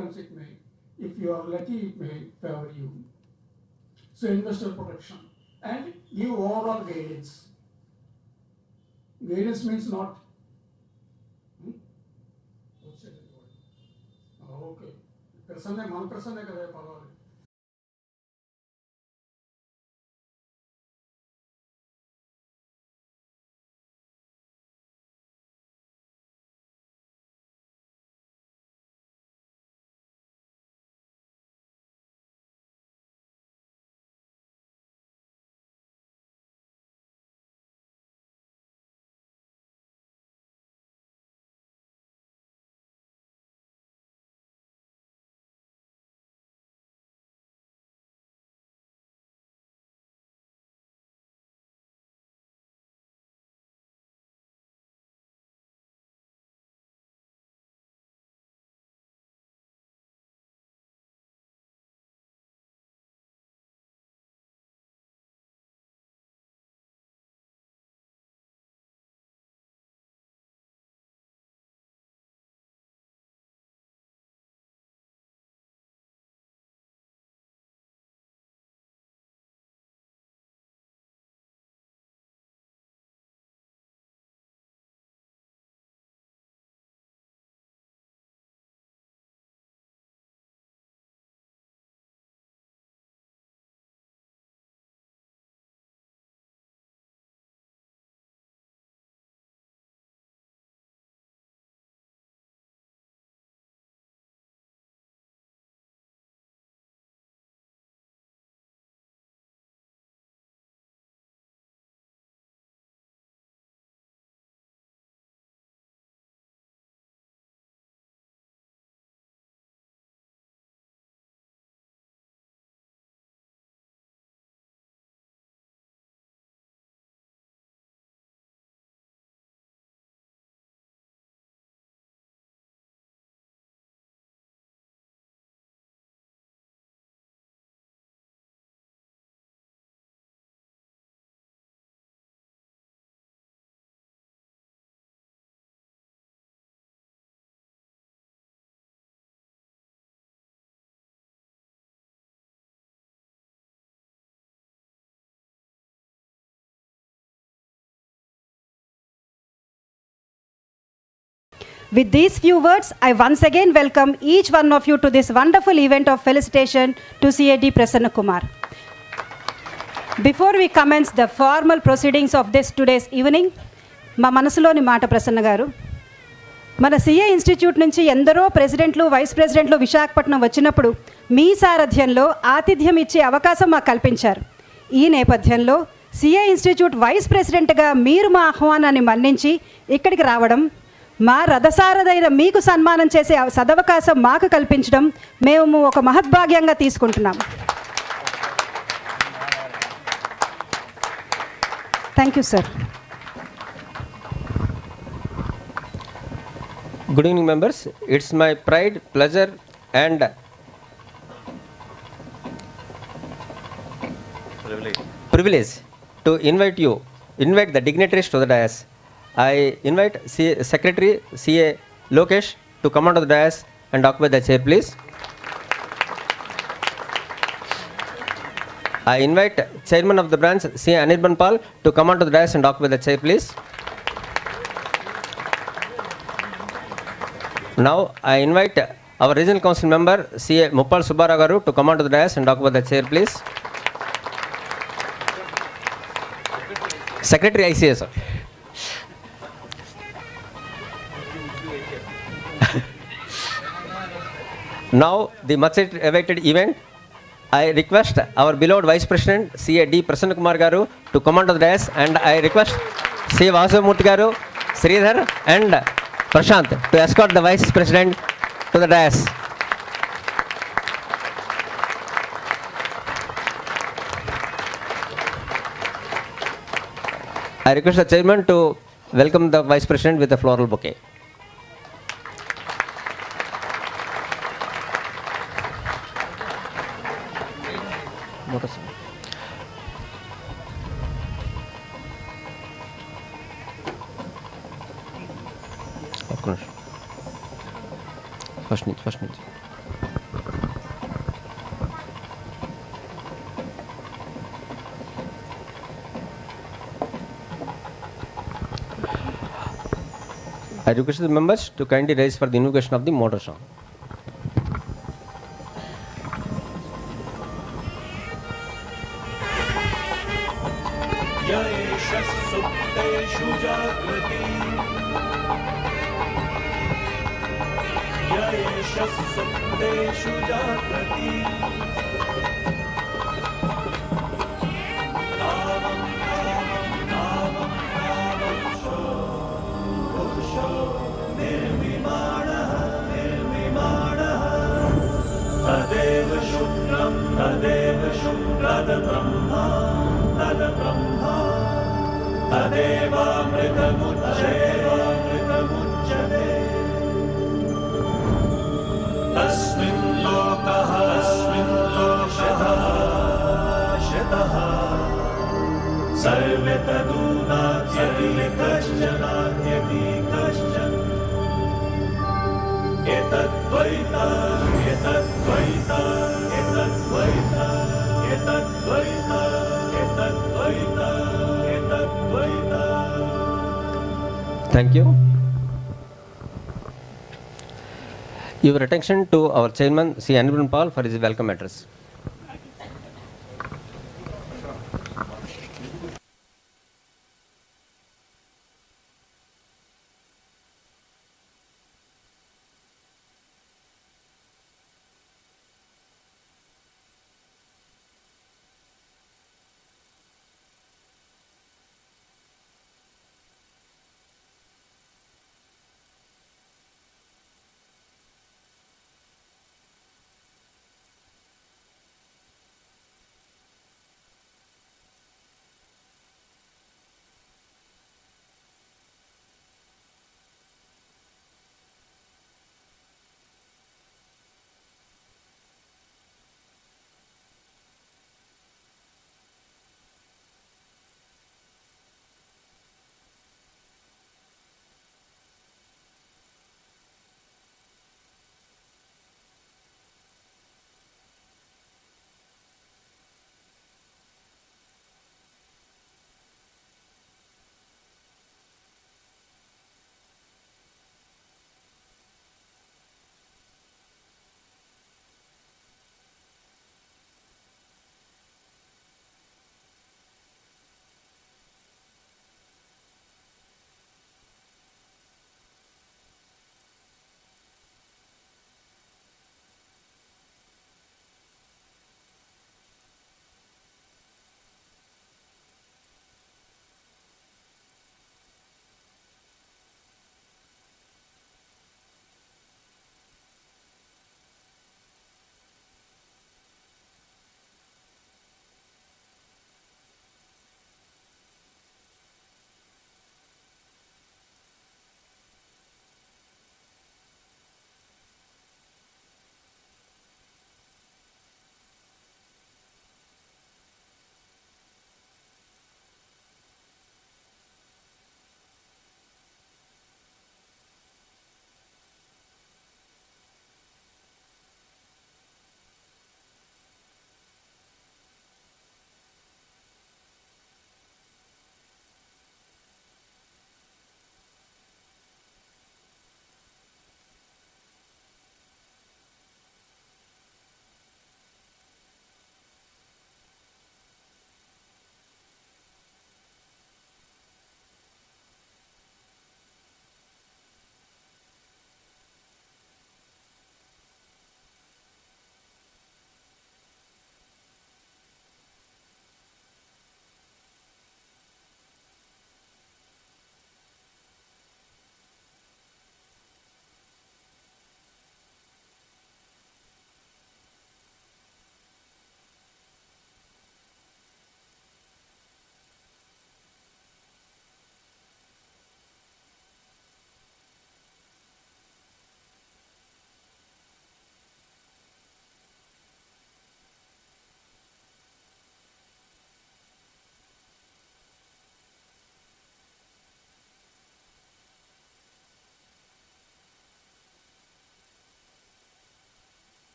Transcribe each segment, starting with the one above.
sometimes it may, if you are lucky, it may favor you. So investor protection and give overall guidance. Guidance means not. Okay. Prasanna, man prasanna kada pavali. With these few words, I once again welcome each one of you to this wonderful event of felicitation to CAD PRASANNA KUMAR. Before we commence the formal proceedings of this today's evening, మా మనసులోని మాట ప్రసన్న గారు, మన CA institute నుంచి ఎందరో ప్రెసిడెంట్లు vice ప్రెసిడెంట్లు విశాఖపట్నం వచ్చినప్పుడు మీ సారథ్యంలో ఆతిథ్యం ఇచ్చే అవకాశం మాకు కల్పించారు. ఈ నేపథ్యంలో సిఏ ఇన్స్టిట్యూట్ వైస్ ప్రెసిడెంట్గా మీరు మా ఆహ్వానాన్ని మన్నించి ఇక్కడికి రావడం, మా రథసారథైన మీకు సన్మానం చేసే సదవకాశం మాకు కల్పించడం మేము ఒక మహద్భాగ్యంగా తీసుకుంటున్నాం. Thank you sir. Good evening, members. It's my pride, pleasure, and privilege to invite the dignitaries to the dais. I invite Secretary CA Lokesh to come onto the dais and occupy the chair, please. I invite Chairman of the branch CA Anirban Pal to come onto the dais and occupy the chair, please. Now I invite our regional council member CA Muppal Subbarao Garu to come onto the dais and occupy the chair, please. Secretary ICS. Now the much awaited event. I request our beloved Vice President CAD PRASANNA KUMAR Garu to come onto the dais, and I request C. Vasavamurthy Garu, Sridhar and Prashant to escort the Vice President to the dais. I request the Chairman to welcome the Vice President with a floral bouquet. First need. I request the members to kindly rise for the invocation of the model song. सुप्तेषु जागृति ययेष सुप्तेषु जागृति नामं पुरुषो निर्विमाणः तदेव शुक्रं तद्ब्रह्मा तदेवामृतमुच्यते तस्मिन् लोकः शितः सर्वे तदूनात्यपि कश्चन एतद्वैता Thank you. Your attention to our chairman, C. Anubhav Paul, for his welcome address.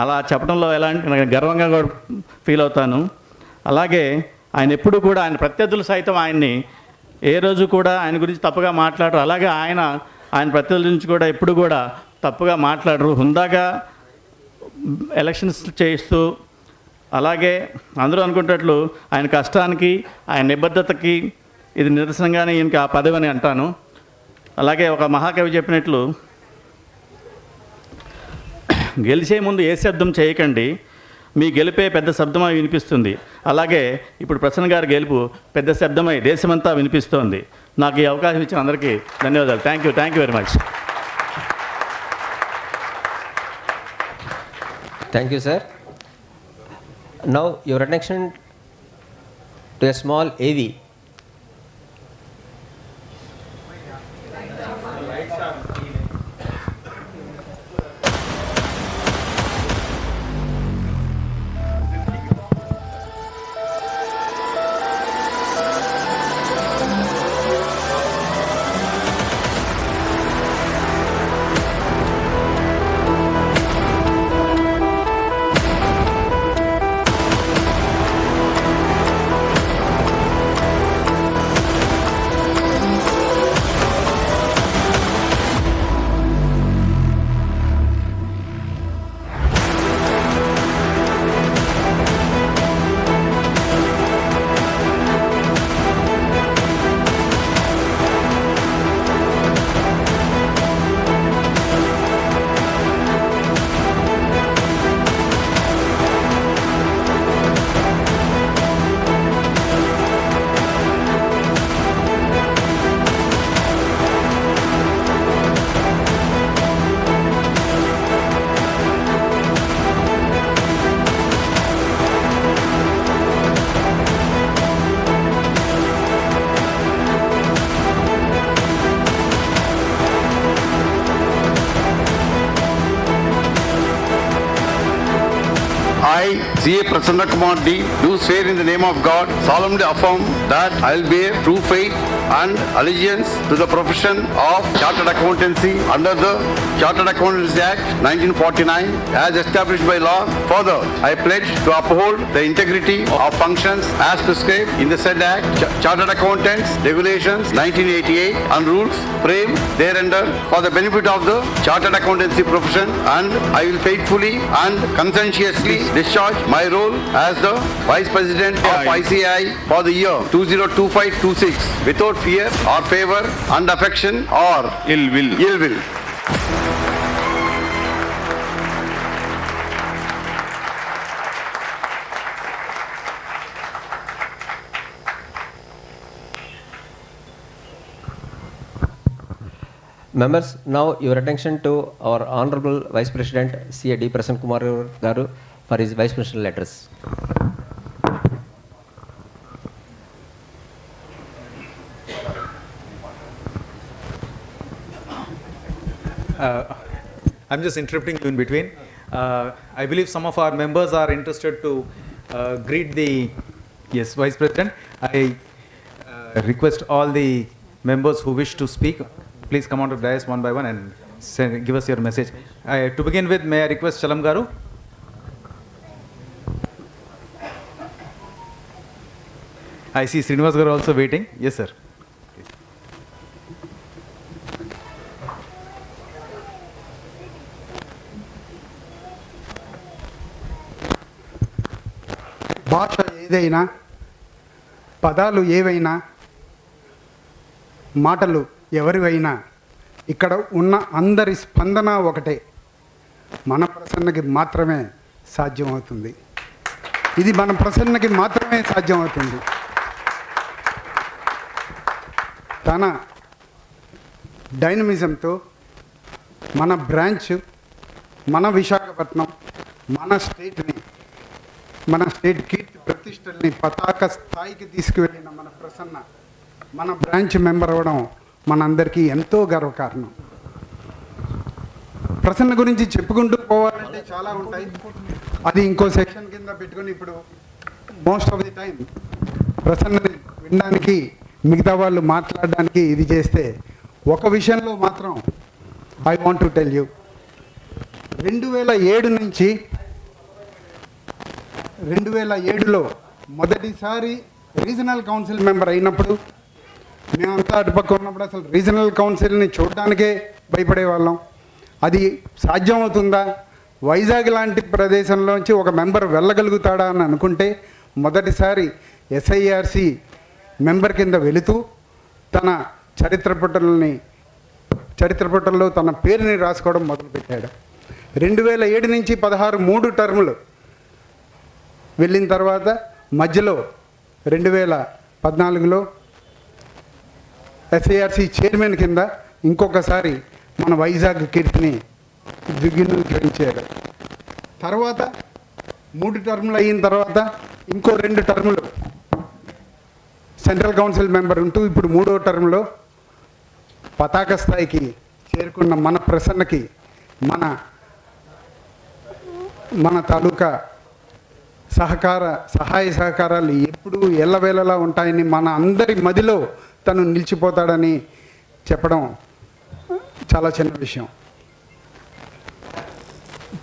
అలా చెప్పడంలో ఎలాంటి నాకు గర్వంగా కూడా ఫీల్ అవుతాను. అలాగే ఆయన ఎప్పుడు కూడా ఆయన ప్రత్యర్థులు సైతం ఆయన్ని ఏ రోజు కూడా ఆయన గురించి తప్పుగా మాట్లాడరు. అలాగే ఆయన ప్రత్యర్థుల నుంచి కూడా ఎప్పుడు కూడా తప్పుగా మాట్లాడరు. హుందాగా ఎలక్షన్స్ చేయిస్తూ, అలాగే అందరూ అనుకునేటట్లు ఆయన కష్టానికి, ఆయన నిబద్ధతకి ఇది నిదర్శనంగానే ఈయనకి ఆ పదవి అని అంటాను. అలాగే ఒక మహాకవి చెప్పినట్లు, గెలిచే ముందు ఏ శబ్దం చేయకండి, మీ గెలిపే పెద్ద శబ్దమై వినిపిస్తుంది. అలాగే ఇప్పుడు ప్రసన్న గారి గెలుపు పెద్ద శబ్దమై దేశమంతా వినిపిస్తోంది. నాకు ఈ అవకాశం ఇచ్చిన అందరికీ ధన్యవాదాలు. Thank you very much. Thank you, sir. Now, your attention to a small AV. I, C.A. PRASANNA KUMAR D, do swear in the name of God, solemnly affirm that I will bear true faith and allegiance to the profession of Chartered Accountancy under the Chartered Accountancy Act 1949 as established by law. Further, I pledge to uphold the integrity of functions as prescribed in the said Act, Chartered Accountants Regulations 1988 and rules framed thereunder for the benefit of the Chartered Accountancy profession, and I will faithfully and conscientiously discharge my role as the Vice President of ICI for the year 2025-26 without fear or favor and affection or ill will. Members, now your attention to our Honorable Vice President C.A. D. PRASANNA KUMAR garu for his Vice Presidential address. I'm just interrupting you in between. I believe some of our members are interested to greet the Vice President. I request all the members who wish to speak, please come on to the dais one by one and give us your message. To begin with, may I request Chalam Garu? I see Srinivas Garu also waiting. Yes, sir. భాష ఏదైనా, పదాలు ఏవైనా, మాటలు ఎవరివైనా, ఇక్కడ ఉన్న అందరి స్పందన ఒకటే. మన ప్రసన్నకి మాత్రమే సాధ్యమవుతుంది. ఇది మన ప్రసన్నకి మాత్రమే సాధ్యమవుతుంది. తన డైనమిజంతో మన బ్రాంచ్, మన విశాఖపట్నం, మన స్టేట్ కీర్తి ప్రతిష్టల్ని పతాక స్థాయికి తీసుకువెళ్ళిన మన ప్రసన్న మన బ్రాంచ్ మెంబర్ అవ్వడం మనందరికీ ఎంతో గర్వకారణం. ప్రసన్న గురించి చెప్పుకుంటూ పోవాలంటే చాలా ఉంటాయి. అది ఇంకో సెక్షన్ కింద పెట్టుకొని ఇప్పుడు మోస్ట్ ఆఫ్ ది టైం ప్రసన్నని వినడానికి, మిగతా వాళ్ళు మాట్లాడడానికి ఇది చేస్తే, ఒక విషయంలో మాత్రం I want to tell you, 2007 నుంచి 2007లో మొదటిసారి రీజనల్ కౌన్సిల్ మెంబర్ అయినప్పుడు మేమంతా అటుపక్క ఉన్నప్పుడు అసలు రీజనల్ కౌన్సిల్ని చూడడానికే భయపడేవాళ్ళం. అది సాధ్యమవుతుందా, వైజాగ్ లాంటి ప్రదేశంలోంచి ఒక మెంబర్ వెళ్ళగలుగుతాడా అని అనుకుంటే మొదటిసారి ఎస్ఐఆర్సి మెంబర్ కింద వెళుతూ తన చరిత్ర పుటల్లో తన పేరుని రాసుకోవడం మొదలుపెట్టాడు. 2007 నుంచి 16 3 టర్ములు వెళ్ళిన తర్వాత మధ్యలో 2014లో ఎస్ఐఆర్సి చైర్మన్ కింద ఇంకొకసారి మన వైజాగ్ కీర్తిని దిగ్విజయించాడు. తర్వాత 3 టర్ములు అయిన తర్వాత ఇంకో 2 టర్ములు సెంట్రల్ కౌన్సిల్ మెంబర్ ఉంటూ ఇప్పుడు 3వ టర్మ్లో పతాక స్థాయికి చేరుకున్న మన ప్రసన్నకి మన తాలూకా సహాయ సహకారాలు ఎప్పుడూ ఎల్లవేళలా ఉంటాయని మన అందరి మదిలో తను నిలిచిపోతాడని చెప్పడం చాలా చిన్న విషయం.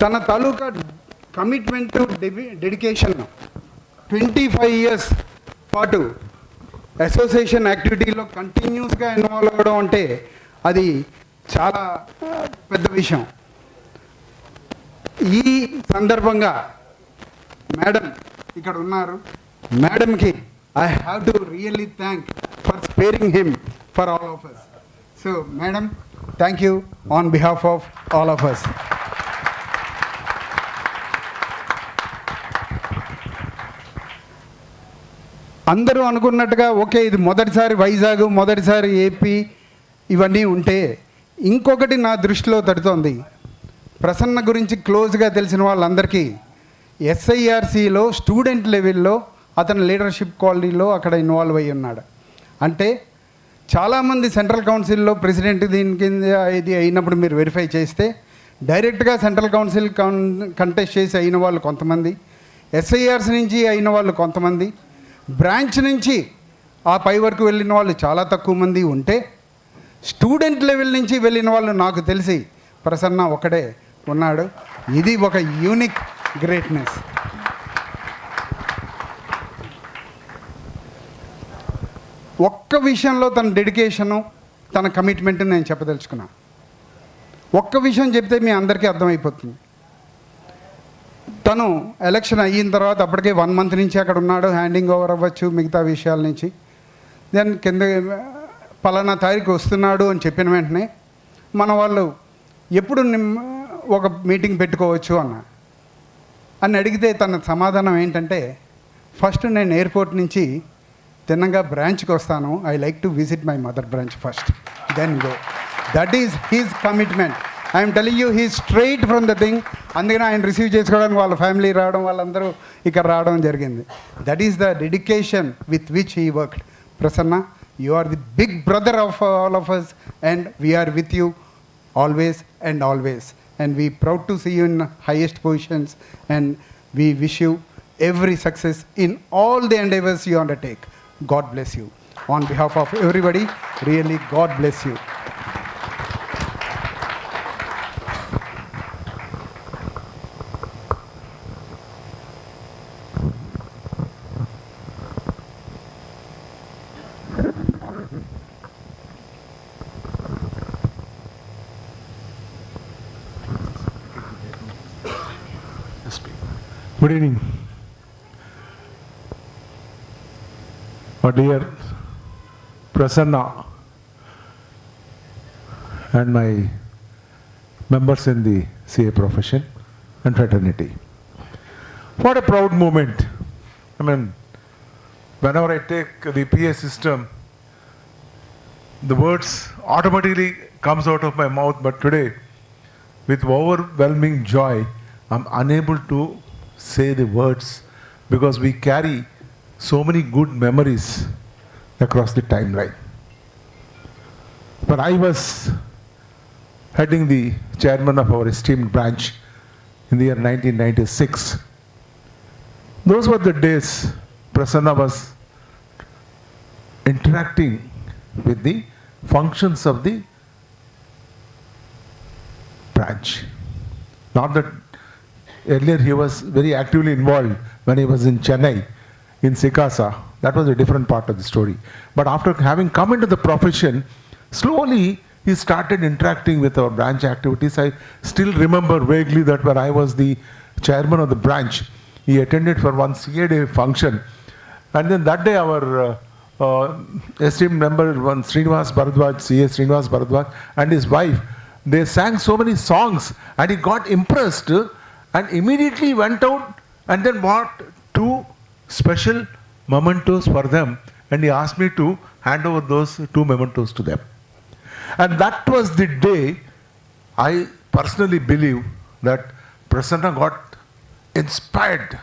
తన తాలూకా కమిట్మెంట్ డెడికేషన్ 25 years పాటు అసోసియేషన్ యాక్టివిటీలో కంటిన్యూస్గా ఇన్వాల్వ్ అవ్వడం అంటే అది చాలా పెద్ద విషయం. ఈ సందర్భంగా మేడం ఇక్కడ ఉన్నారు. మేడంకి I have to really thank for sparing him for all of us. So madam, thank you on behalf of all of us. అందరూ అనుకున్నట్టుగా ఓకే, ఇది మొదటిసారి వైజాగ్, మొదటిసారి ఏపీ ఇవన్నీ ఉంటే ఇంకొకటి నా దృష్టిలో తడుతోంది. ప్రసన్న గురించి క్లోజ్గా తెలిసిన వాళ్ళందరికీ ఎస్ఐఆర్సిలో స్టూడెంట్ లెవెల్లో అతను లీడర్షిప్ క్వాలిటీలో అక్కడ ఇన్వాల్వ్ అయ్యి ఉన్నాడు. అంటే చాలామంది సెంట్రల్ కౌన్సిల్లో ప్రెసిడెంట్ దీని కింద ఇది అయినప్పుడు మీరు వెరిఫై చేస్తే డైరెక్ట్గా సెంట్రల్ కౌన్సిల్ కంటెస్ట్ చేసి అయిన వాళ్ళు కొంతమంది, ఎస్ఐఆర్సి నుంచి అయిన వాళ్ళు కొంతమంది, బ్రాంచ్ నుంచి ఆ పై వరకు వెళ్ళిన వాళ్ళు చాలా తక్కువ మంది ఉంటే స్టూడెంట్ లెవెల్ నుంచి వెళ్ళిన వాళ్ళు నాకు తెలిసి ప్రసన్న ఒకడే ఉన్నాడు. ఇది ఒక యూనిక్ గ్రేట్నెస్. ఒక్క విషయంలో తన డెడికేషను, తన కమిట్మెంట్ నేను చెప్పదలుచుకున్నాను. ఒక్క విషయం చెప్తే మీ అందరికీ అర్థమైపోతుంది. తను ఎలక్షన్ అయిన తర్వాత అప్పటికే 1 month నుంచి అక్కడ ఉన్నాడు, హ్యాండింగ్ ఓవర్ అవ్వచ్చు మిగతా విషయాల నుంచి. దెన్ కింద పలానా తారీఖు వస్తున్నాడు అని చెప్పిన వెంటనే మన వాళ్ళు ఎప్పుడు ఒక మీటింగ్ పెట్టుకోవచ్చు అని అడిగితే తన సమాధానం ఏంటంటే, ఫస్ట్ నేను ఎయిర్పోర్ట్ నుంచి తిన్నగా బ్రాంచ్కి వస్తాను, I like to visit my mother branch first, then go. That is his commitment. I'm telling you, he straight from the thing. అందుకని ఆయన రిసీవ్ చేసుకోవడానికి వాళ్ళ ఫ్యామిలీ రావడం, వాళ్ళందరూ ఇక్కడ రావడం జరిగింది. That is the dedication with which he worked. Prasanna, you are the big brother of all of us and we are with you always and always, and we proud to see you in highest positions, and we wish you every success in all the endeavors you undertake. God bless you. On behalf of everybody, really God bless you. Good evening. Our dear Prasanna and my members in the CA profession and fraternity. What a proud moment. I mean, whenever I take the PA system, the words automatically comes out of my mouth, but today, with overwhelming joy, I'm unable to say the words because we carry so many good memories across the timeline. But I was heading the chairman of our esteemed branch in the year 1996. Those were the days Prasanna was interacting with the functions of the branch. Not that earlier he was very actively involved when he was in Chennai, in Sikasa. That was a different part of the story. But after having come into the profession, slowly he started interacting with our branch activities. I still remember vaguely that when I was the chairman of the branch, he attended for one CA day function. And then that day our esteemed member, one Srinivas Bharadwaj, CA Srinivas Bharadwaj, and his wife, they sang so many songs and he got impressed and immediately went out and then bought 2 special mementos for them, and he asked me to hand over those 2 mementos to them. And that was the day I personally believe that Prasanna got inspired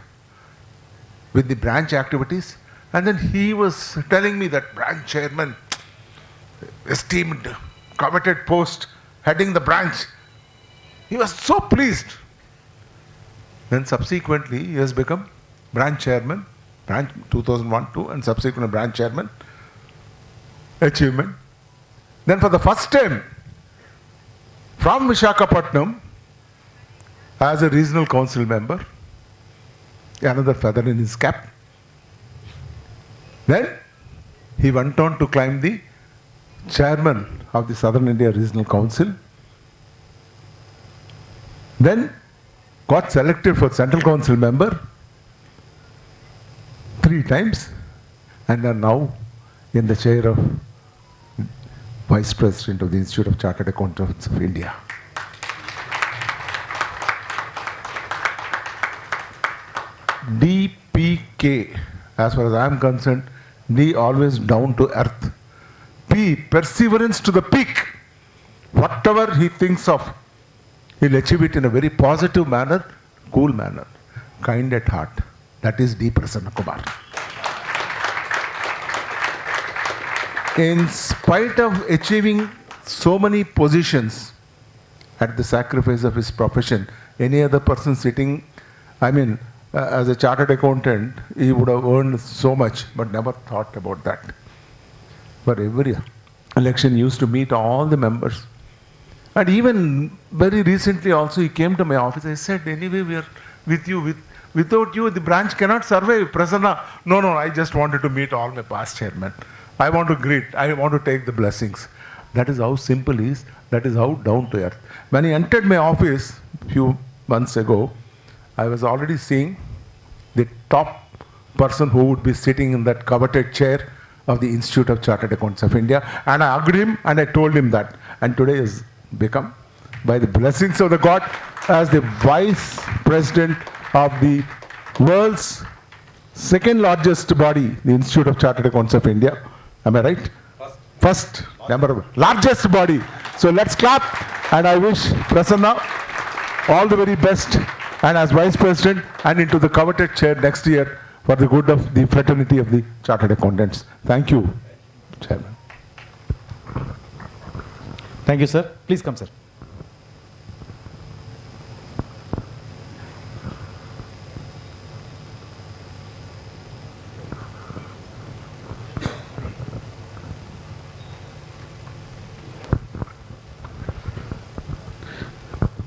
with the branch activities, and then he was telling me that branch chairman, esteemed, coveted post, heading the branch. He was so pleased. Then subsequently he has become branch chairman, branch 2001-2, and subsequent branch chairman. Achievement. Then for the first time from Visakhapatnam as a regional council member, another feather in his cap. Then he went on to climb the chairman of the Southern India Regional Council. Then got selected for Central Council member 3 times, and are now in the chair of Vice President of the Institute of Chartered Accountants of India. DPK, as far as I am concerned, D always down to earth. P, perseverance to the peak. Whatever he thinks of, he'll achieve it in a very positive manner, cool manner, kind at heart. That is D. Prasanna Kumar. In spite of achieving so many positions at the sacrifice of his profession, any other person sitting, as a chartered accountant, he would have earned so much, but never thought about that. For every election, he used to meet all the members. And even very recently also, he came to my office. I said, anyway, we are with you. Without you, the branch cannot survive. Prasanna, no, I just wanted to meet all my past chairmen. I want to greet. I want to take the blessings. That is how simple he is. That is how down to earth. When he entered my office a few months ago, I was already seeing the top person who would be sitting in that coveted chair of the Institute of Chartered Accountants of India. And I agreed him and I told him that. And today has become, by the blessings of the God, as the Vice President of the world's 2nd largest body, the Institute of Chartered Accountants of India. Am I right? First, number largest body. So let's clap, and I wish Prasanna all the very best, and as Vice President and into the coveted chair next year for the good of the fraternity of the Chartered Accountants. Thank you, Chairman. Thank you, sir. Please come, sir.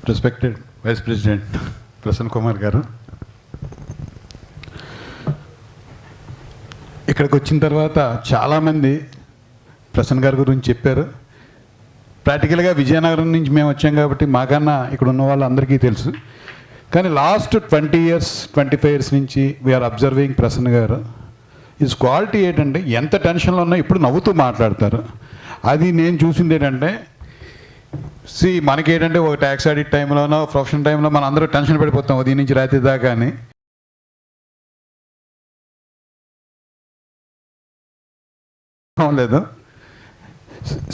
Respected Vice President Prasanna Kumar garu, ఇక్కడికి వచ్చిన తర్వాత చాలామంది ప్రసన్న గారి గురించి చెప్పారు. ప్రాక్టికల్గా విజయనగరం నుంచి మేము వచ్చాం కాబట్టి మాకన్నా ఇక్కడ ఉన్న వాళ్ళందరికీ తెలుసు. కానీ లాస్ట్ 20 years 25 years నుంచి వీఆర్ అబ్జర్వింగ్ ప్రసన్న గారు. ఈజ్ క్వాలిటీ ఏంటంటే ఎంత టెన్షన్లో ఉన్నా ఇప్పుడు నవ్వుతూ మాట్లాడతారు. అది నేను చూసింది ఏంటంటే, మనకేంటంటే ఒక ట్యాక్స్ ఆడిట్ టైంలోనో ప్రొఫెషన్ టైంలో మనం అందరూ టెన్షన్ పడిపోతాం ఉదయం నుంచి రాత్రి దాకా అని. లేదు,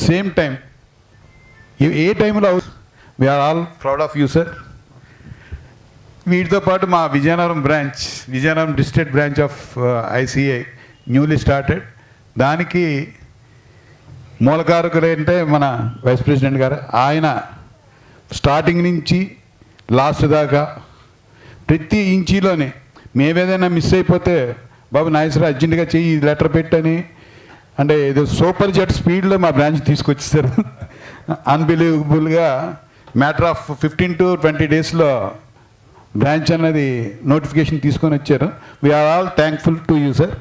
సేమ్ టైం ఏ టైంలో we are all proud of you sir. వీటితో పాటు మా Vizianagaram district branch of ICI newly started. దానికి మూలకారకులు అంటే మన వైస్ ప్రెసిడెంట్ గారు. ఆయన స్టార్టింగ్ నుంచి లాస్ట్ దాకా ప్రతి ఇంచీలోనే మేమేదైనా మిస్ అయిపోతే, బాబు నాయసరా అర్జెంటుగా చెయ్యి లెటర్ పెట్టని, అంటే ఏదో సూపర్ జెట్ స్పీడ్లో మా బ్రాంచ్ తీసుకొచ్చేసారు. అన్బిలీవబుల్గా మ్యాటర్ ఆఫ్ 15 to 20 daysలో బ్రాంచ్ అన్నది నోటిఫికేషన్ తీసుకొని వచ్చారు. We are all thankful to you sir.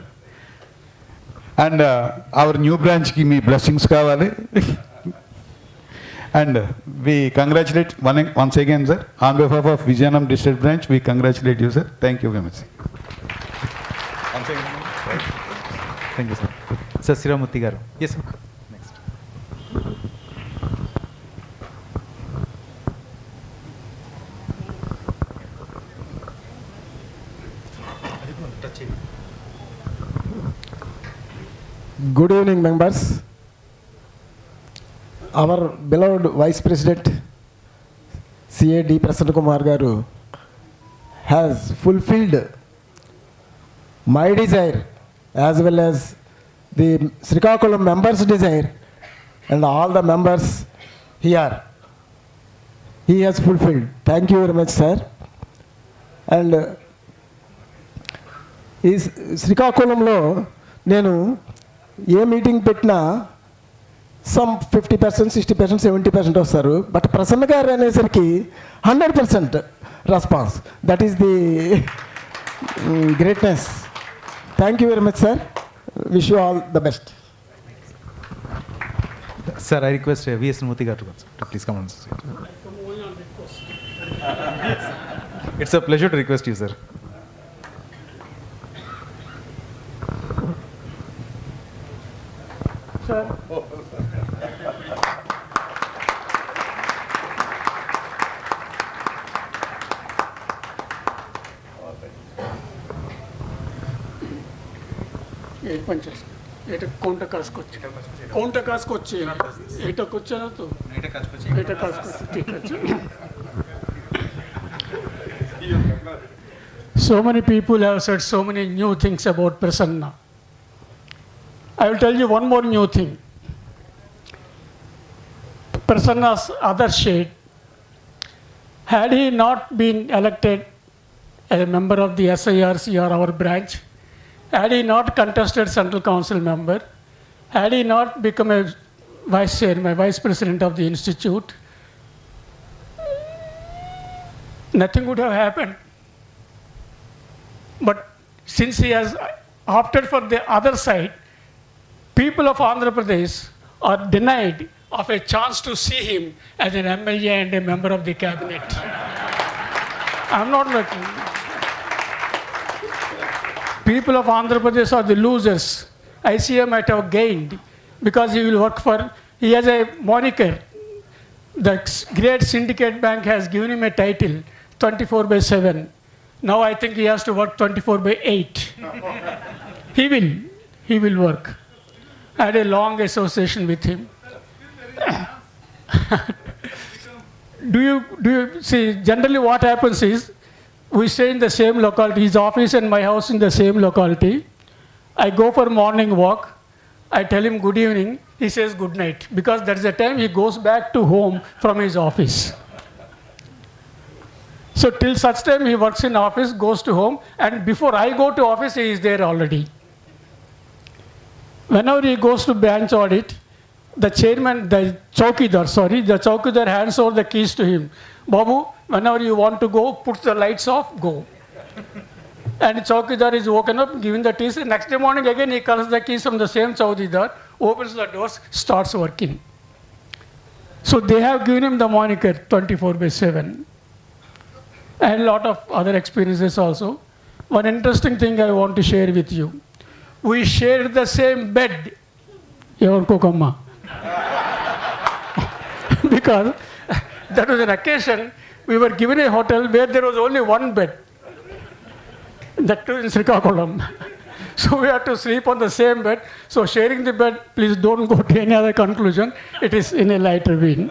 And our new బ్రాంచ్కి మీ బ్లెస్సింగ్స్ కావాలి. And we congratulate once again, sir. On behalf of Vijayanam District Branch, we congratulate you, sir. Thank you very much. Thank you, sir. Sir, Siramurthy garu. Yes, sir. Next. Good evening, members. Our beloved Vice President C.A.D. Prasanna Kumar garu has fulfilled my desire as well as the Srikakulam members' desire, and all the members here. He has fulfilled. Thank you very much, sir. And is Srikakulamlo nenu A meeting పెట్టినా some 50%, 60%, 70% వస్తారు. But Prasanna గారు అనేసరికి 100% response. That is the greatness. Thank you very much, sir. Wish you all the best. Sir, I request V.S. Murthy garu to please come on stage. It's a pleasure to request you, sir. Sir. At panchayat at Konta कास को at कुछ ना तो eight कास को ठीक है. So many people have said so many new things about Prasanna. I will tell you one more new thing. Prasanna's other shade, had he not been elected as a member of the SIRC or our branch, had he not contested Central Council member, had he not become a vice president of the institute, nothing would have happened. But since he has opted for the other side, people of Andhra Pradesh are denied of a chance to see him as an MLA and a member of the cabinet. I'm not making. People of Andhra Pradesh are the losers. ICA might have gained because he will work for, he has a moniker. The great syndicate bank has given him a title, 24/7. Now I think he has to work 24/8. He will work. I had a long association with him. Do you see, generally what happens is, we stay in the same locality, his office and my house in the same locality. I go for morning walk. I tell him good evening. He says good night, because that's the time he goes back to home from his office. So till such time he works in office, goes to home, and before I go to office, he is there already. Whenever he goes to branch audit, the chowkidar hands over the keys to him. Babu, whenever you want to go, put the lights off, go. And chowkidar is woken up, giving the keys. Next day morning again he collects the keys from the same chowkidar, opens the doors, starts working. So they have given him the moniker 24/7. And a lot of other experiences also. One interesting thing I want to share with you. We shared the same bed. Because that was an occasion, we were given a hotel where there was only one bed. That too in Srikakulam. So we had to sleep on the same bed. So sharing the bed, please don't go to any other conclusion. It is in a lighter vein.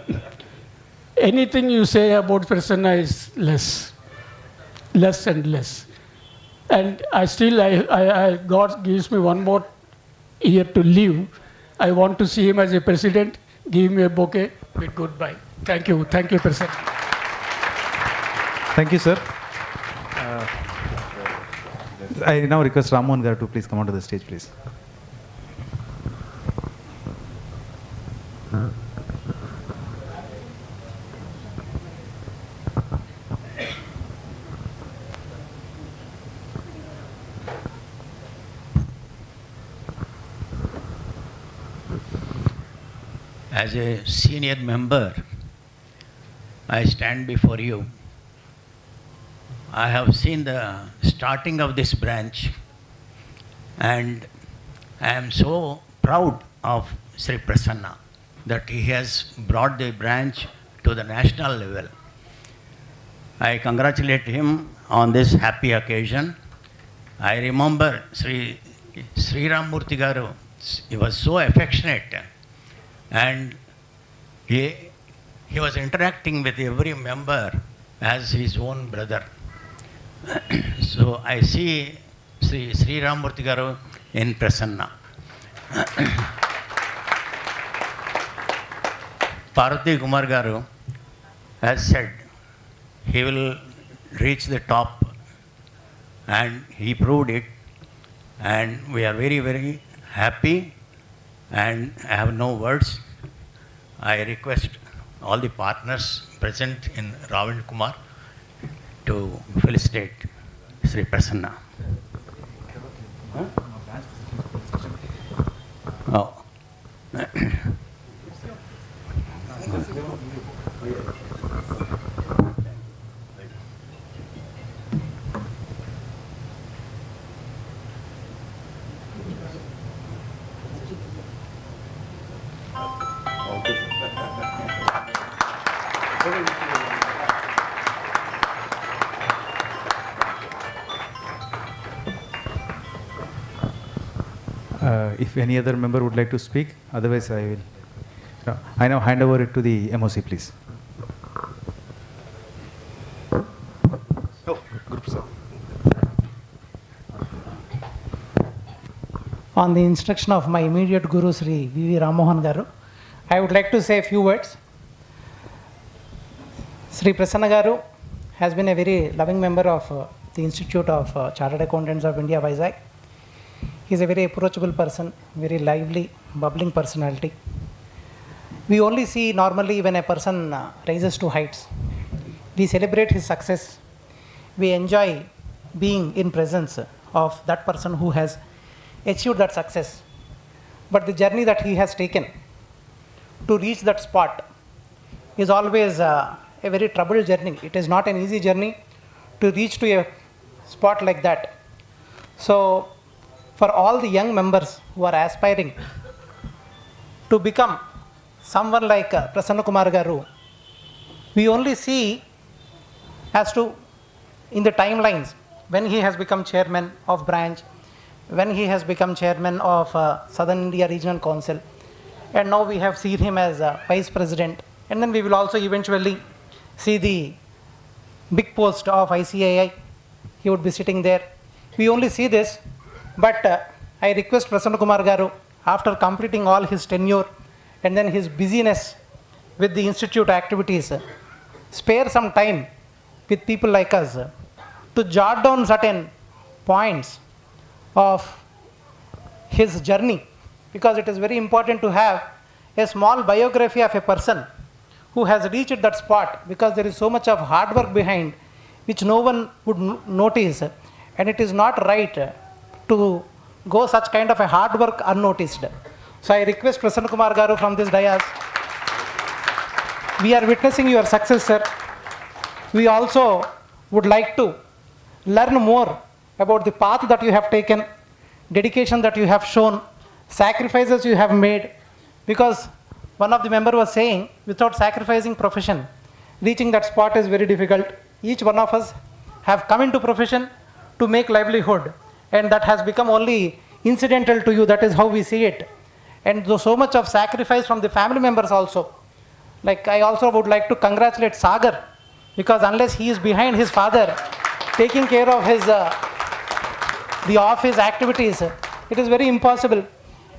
Anything you say about Prasanna is less and less. And God gives me one more year to live. I want to see him as a president, give me a bouquet with goodbye. Thank you, President. Thank you, sir. I now request Rammohan garu to please come onto the stage, please. as a senior member, I stand before you. I have seen the starting of this branch, and I am so proud of Sri Prasanna that he has brought the branch to the national level. I congratulate him on this happy occasion. I remember Sri Ram Murthy garu, he was so affectionate, and he was interacting with every member as his own brother. So I see Sri Ram Murthy garu in Prasanna. Parvati Kumar garu has said he will reach the top, and he proved it, and we are very, very happy, and I have no words. I request all the partners present in Ravin Kumar to felicitate Sri Prasanna. Oh. If any other member would like to speak, otherwise I will. I now hand over it to the MOC, please. On the instruction of my immediate Guru Sri V.V. Ramohan Garu, I would like to say a few words. Sri Prasanna Garu has been a very loving member of the Institute of Chartered Accountants of India, Vizag. He is a very approachable person, very lively, bubbling personality. We only see normally when a person rises to heights. We celebrate his success. We enjoy being in presence of that person who has achieved that success. But the journey that he has taken to reach that spot is always a very troubled journey. It is not an easy journey to reach to a spot like that. So, for all the young members who are aspiring to become someone like Prasanna Kumar Garu, we only see as to in the timelines when he has become chairman of branch, when he has become chairman of Southern India Regional Council, and now we have seen him as vice president, and then we will also eventually see the big post of ICAI. He would be sitting there. We only see this, but I request Prasanna Kumar Garu, after completing all his tenure and then his busyness with the institute activities, spare some time with people like us to jot down certain points of his journey, because it is very important to have a small biography of a person who has reached that spot, because there is so much of hard work behind which no one would notice, and it is not right to go such kind of a hard work unnoticed. So I request Prasanna Kumar Garu from this dais, we are witnessing your success, sir. We also would like to learn more about the path that you have taken, dedication that you have shown, sacrifices you have made, because one of the members was saying, without sacrificing profession, reaching that spot is very difficult. Each one of us have come into profession to make livelihood, and that has become only incidental to you. That is how we see it. And so much of sacrifice from the family members also. Like, I also would like to congratulate Sagar, because unless he is behind his father, taking care of his the office activities, it is very impossible.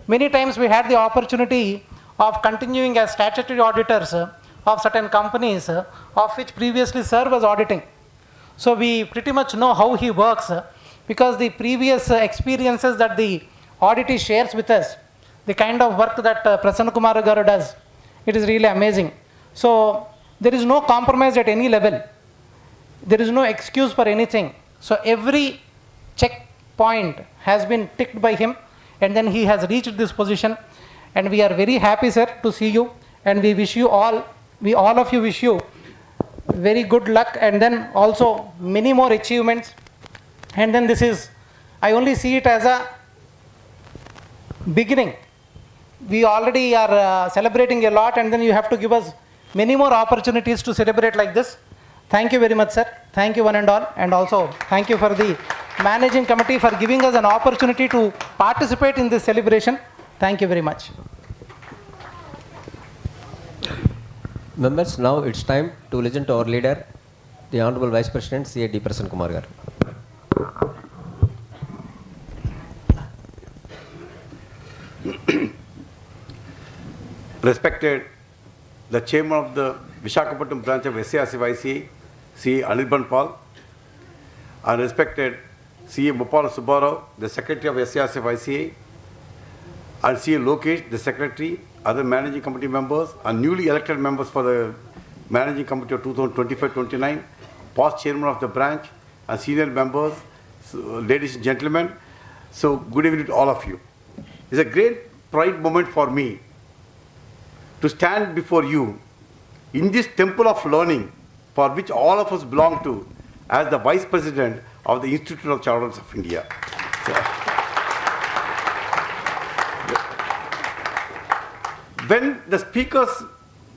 Many times we had the opportunity of continuing as statutory auditors of certain companies of which previously sir was auditing. So we pretty much know how he works, because the previous experiences that the auditee shares with us, the kind of work that Prasanna Kumar Garu does, it is really amazing. So there is no compromise at any level. There is no excuse for anything. So every checkpoint has been ticked by him, and then he has reached this position. And we are very happy, sir, to see you. and we wish you all, we all of you wish you very good luck, and then also many more achievements. And then this is, I only see it as a beginning. We already are celebrating a lot, and then you have to give us many more opportunities to celebrate like this. Thank you very much, sir. Thank you one and all, and also thank you for the managing committee for giving us an opportunity to participate in this celebration. Thank you very much. Members, now it's time to listen to our leader, the Honorable Vice President, C.A. D. Prasanna Kumar garu. Respected the Chairman of the Visakhapatnam branch of SARC-YCA, C. Anirban Paul, and respected C. Mupala Subbarao, the Secretary of SARC-YCA, and C. Lokesh, the Secretary, other Managing Committee members, and newly elected members for the Managing Committee of 2025-29, past Chairman of the branch, and senior members, ladies and gentlemen. So, good evening to all of you. It's a great pride moment for me to stand before you in this temple of learning for which all of us belong to as the Vice President of the Institute of Chartered Accountants of India. When the speakers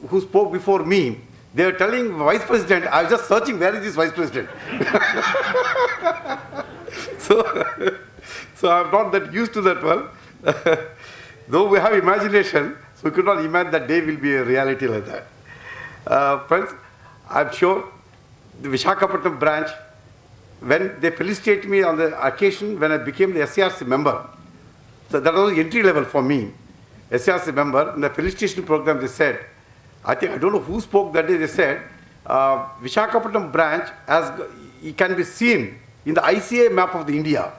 who spoke before me, they were telling Vice President, I was just searching where is this Vice President. so I'm not that used to that one. Though we have imagination, so we could not imagine that day will be a reality like that. Friends, I'm sure the Visakhapatnam branch, when they felicitate me on the occasion when I became the SARC member, so that was entry level for me, SARC member, in the felicitation program they said, I don't know who spoke that day, they said, Visakhapatnam branch it can be seen in the ICA map of the India.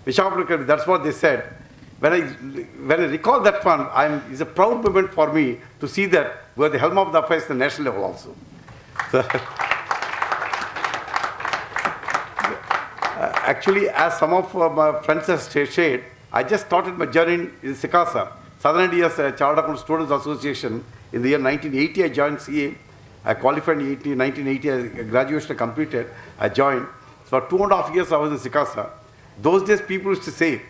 Visakhapatnam, that's what they said. When I recall that one, it's a proud moment for me to see that we're the helm of the affairs at the national level also. So, actually, as some of my friends have shared, I just started my journey in SICASA, Southern India's Chartered Accountants Students Association. In the year 1980, I joined CA. I qualified in 1980, graduation completed. I joined. So for 2.5 years, I was in SICASA. Those days, people used to say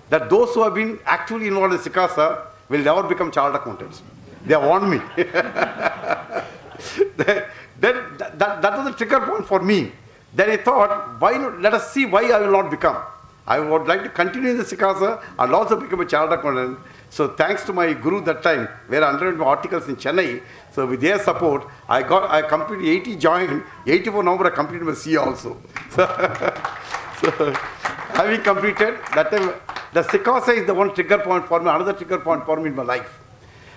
that those who have been actually involved in SICASA will never become chartered accountants. They have warned me. That was the trigger point for me. Then I thought, why not, let us see why I will not become. I would like to continue in the SICASA and also become a chartered accountant. So thanks to my guru that time, where I underwent my articles in Chennai, so with their support, I completed 80 joined, 84 November I completed my CA also. So having completed, that time, the SICASA is the one trigger point for me, another trigger point for me in my life.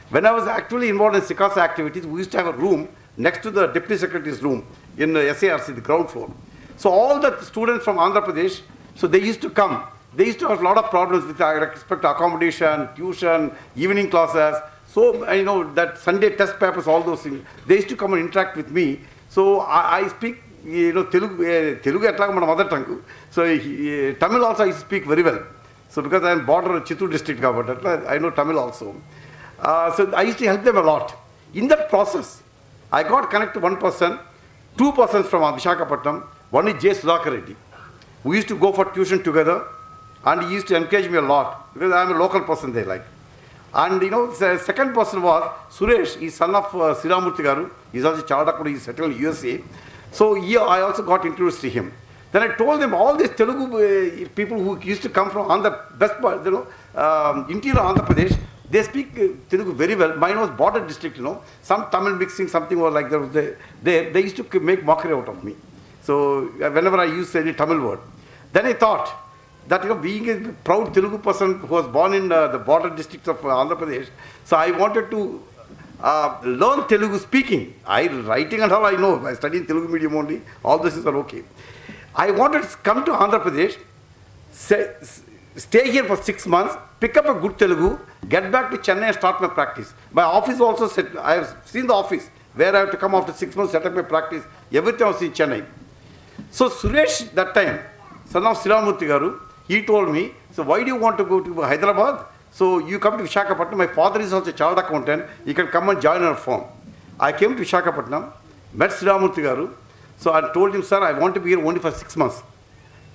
When I was actually involved in SICASA activities, we used to have a room next to the Deputy Secretary's room in the SARC, the ground floor. So all the students from Andhra Pradesh, so they used to come. They used to have a lot of problems with respect to accommodation, tuition, evening classes. So, that Sunday test papers, all those things. They used to come and interact with me. So I speak, Telugu atlaga mana mother tongue. So Tamil also I speak very well. So because I am border of Chittoor district, I know Tamil also. So I used to help them a lot. In that process, I got connected to one person, two persons from Visakhapatnam. One is J. Sudhakar Reddy. We used to go for tuition together, and he used to encourage me a lot because I am a local person they like. And the second person was Suresh. He's son of Siramurthy Garu. He's also chartered accountant. He's settled in USA. So here I also got introduced to him. Then I told them all these Telugu people who used to come from Andhra, best part, interior Andhra Pradesh, they speak Telugu very well. Mine was border district, some Tamil mixing, something was like that. They used to make mockery out of me. So whenever I use any Tamil word, then I thought that being a proud Telugu person who was born in the border districts of Andhra Pradesh, so I wanted to learn Telugu speaking. Writing and all I know. I studied Telugu medium only. All this is okay. I wanted to come to Andhra Pradesh, stay here for 6 months, pick up a good Telugu, get back to Chennai and start my practice. My office also set. I have seen the office where I have to come after 6 months, set up my practice. Everything was in Chennai. So Suresh that time, son of Siramurthy Garu, he told me, so why do you want to go to Hyderabad? So you come to Visakhapatnam, my father is also a chartered accountant, you can come and join our firm. I came to Visakhapatnam, met Sriramurthy Garu, so I told him, sir, I want to be here only for 6 months.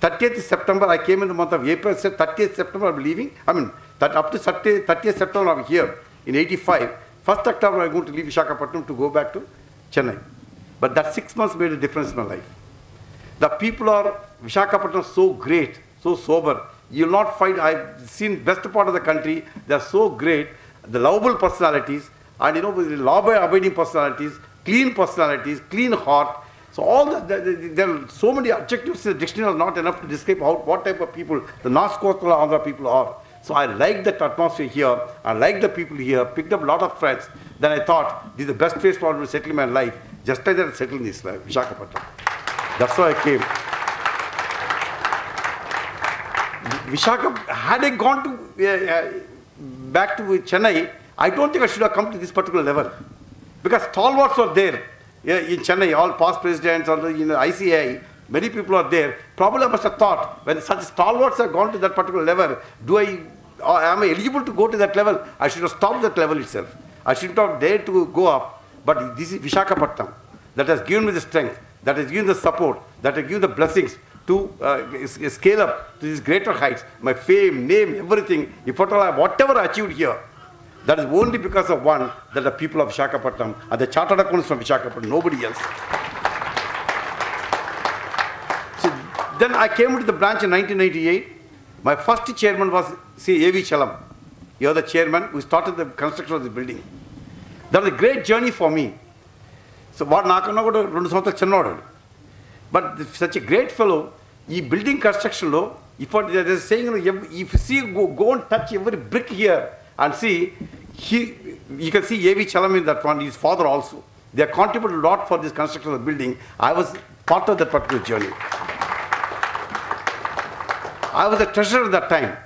30th September, I came in the month of April, said 30th September I'm leaving. I mean, that up to 30th September I'm here in 85. 1st October I'm going to leave Visakhapatnam to go back to Chennai. But that 6 months made a difference in my life. The people are, Visakhapatnam, so great, so sober. You will not find, I've seen best part of the country, they are so great, the lovable personalities, and law-abiding personalities, clean heart. So all there are so many adjectives in the dictionary are not enough to describe what type of people the North Coastal Andhra people are. So I like that atmosphere here, I like the people here, picked up a lot of friends. Then I thought, this is the best place for me to settle my life. Just like that I settled in this life, Visakhapatnam. That's why I came. Visakhapatnam, had I gone to back to Chennai, I don't think I should have come to this particular level. Because stalwarts were there. In Chennai, all past presidents, all the ICI, many people are there. Probably I must have thought, when such stalwarts have gone to that particular level, am I eligible to go to that level? I should have stopped that level itself. I should not dare to go up. But this is Visakhapatnam that has given me the strength, that has given the support, that has given the blessings to scale up to these greater heights. My fame, name, everything, if at all whatever I achieved here, that is only because of one, that the people of Visakhapatnam and the chartered accountants from Visakhapatnam, nobody else. So then I came to the branch in 1998. My first chairman was A.V. Chalam. You are the chairman who started the construction of the building. That was a great journey for me. So what Nakana 2 సంవత్సరాలు చిన్నవాడు. But such a great fellow, this building construction law, if there is saying, if you see, go and touch every brick here and see, you can see A.V. Chalam in that one, his father also. They have contributed a lot for this construction of the building. I was part of that particular journey. I was a treasurer at that time.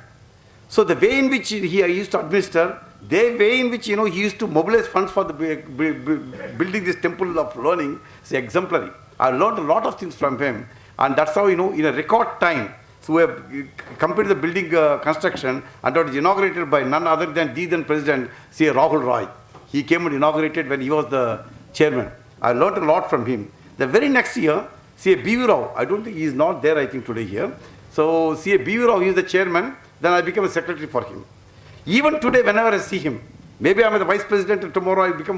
So the way in which he used to administer, the way in which he used to mobilize funds for the building this temple of learning is exemplary. I learned a lot of things from him, and that's how in a record time. So we have completed the building construction, and it was inaugurated by none other than the then President C. Rahul Roy. He came and inaugurated when he was the chairman. I learned a lot from him. The very next year, C. B.V. Rao, I don't think he is not there, I think, today here. So C. B.V. Rao, he is the chairman. Then I became a secretary for him. Even today, whenever I see him, maybe I'm the vice president, and tomorrow I become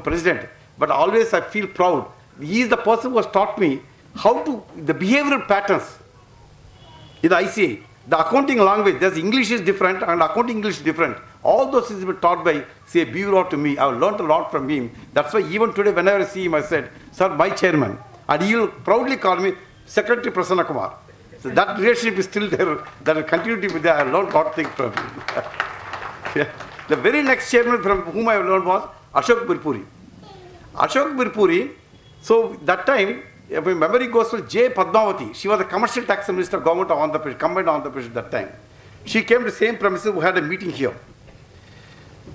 president. But always I feel proud. He is the person who has taught me how to, the behavioral patterns in the ICA. The accounting language, there's English is different and accounting English is different. All those things have been taught by, say, B.V. to me. I've learned a lot from him. That's why even today, whenever I see him, I said, sir, my chairman. And he will proudly call me Secretary Prasanna Kumar. So that relationship is still there. That will continue to be there. I learned a lot of things from him. Yeah. The very next chairman from whom I learned was Ashok Birpuri. Ashok Birpuri, so that time, if my memory goes to J. Padmavati, she was the commercial tax minister of government of Andhra Pradesh, combined Andhra Pradesh at that time. She came to the same premises, we had a meeting here.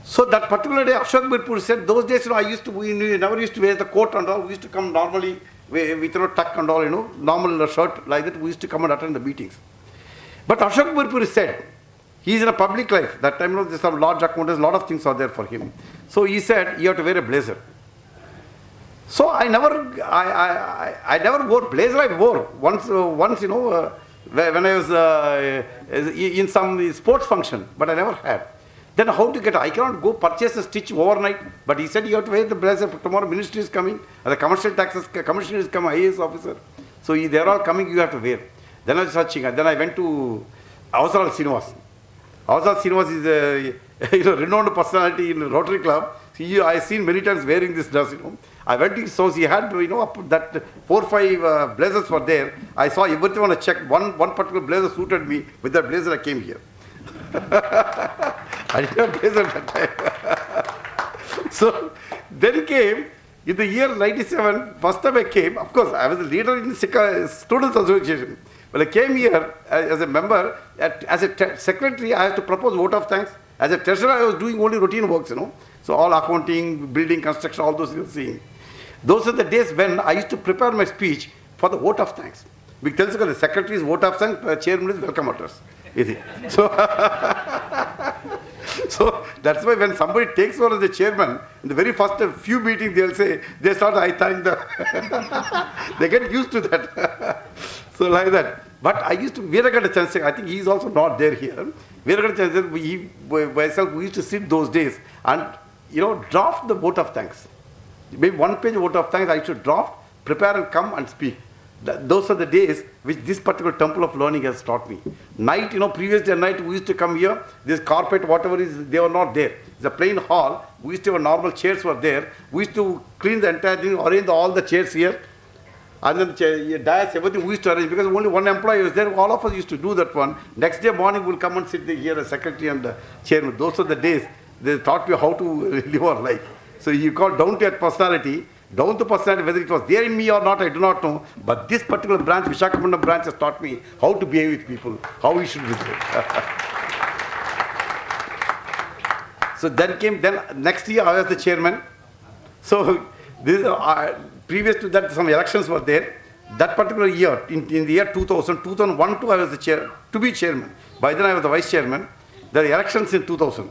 So that particular day, Ashok Birpuri said, those days, we never used to wear the coat and all, we used to come normally with tuck and all, normal shirt like that, we used to come and attend the meetings. But Ashok Birpuri said, he is in a public life. That time, there's some large accountants, a lot of things are there for him. So he said, you have to wear a blazer. So I never wore blazer. I wore once, when I was in some sports function, but I never had. Then how to get? I cannot go purchase a stitch overnight. But he said you have to wear the blazer. Tomorrow ministry is coming, and the commercial taxes commissioner is coming, IAS officer. So they're all coming. You have to wear. Then I was searching. Then I went to Avasaral Srinivas. Avasaral Srinivas is a renowned personality in Rotary Club. I seen many times wearing this dress. I went to his house. He had that 4 or 5 blazers were there. I saw everything on a check. One particular blazer suited me. With that blazer, I came here. I didn't have blazer at that time. So then came in the year 97. First time I came. Of course, I was a leader in the Students Association. Well, I came here as a member. As a secretary, I had to propose vote of thanks. As a treasurer, I was doing only routine works. So all accounting, building, construction, all those things. Seeing. Those are the days when I used to prepare my speech for the vote of thanks. Because the secretary's vote of thanks, chairman is welcome address. So So that's why when somebody takes over as the chairman, in the very first few meetings they'll say, they start, I thank the, they get used to that. So like that. But I used to, Veeragada Chandrasekhar, I think he's also not there here. Veeragada Chandrasekhar, myself, we used to sit those days and, draft the vote of thanks. Maybe one page vote of thanks I used to draft, prepare and come and speak. Those are the days which this particular temple of learning has taught me. Night, previous day night we used to come here, this carpet, whatever is, they were not there. It's a plain hall. We used to have normal chairs were there. We used to clean the entire thing, arrange all the chairs here. And then the dais, everything we used to arrange because only one employee was there. All of us used to do that one. Next day morning we'll come and sit here as secretary and chairman. Those are the days they taught me how to live our life. So you call down to personality. Down to personality, whether it was there in me or not, I do not know. But this particular branch, Visakhapatnam branch, has taught me how to behave with people, how we should behave. So then next year I was the chairman. So this, previous to that, some elections were there. That particular year, in the year 2001 too, I was the chairman. By then I was the vice chairman. There are elections in 2000.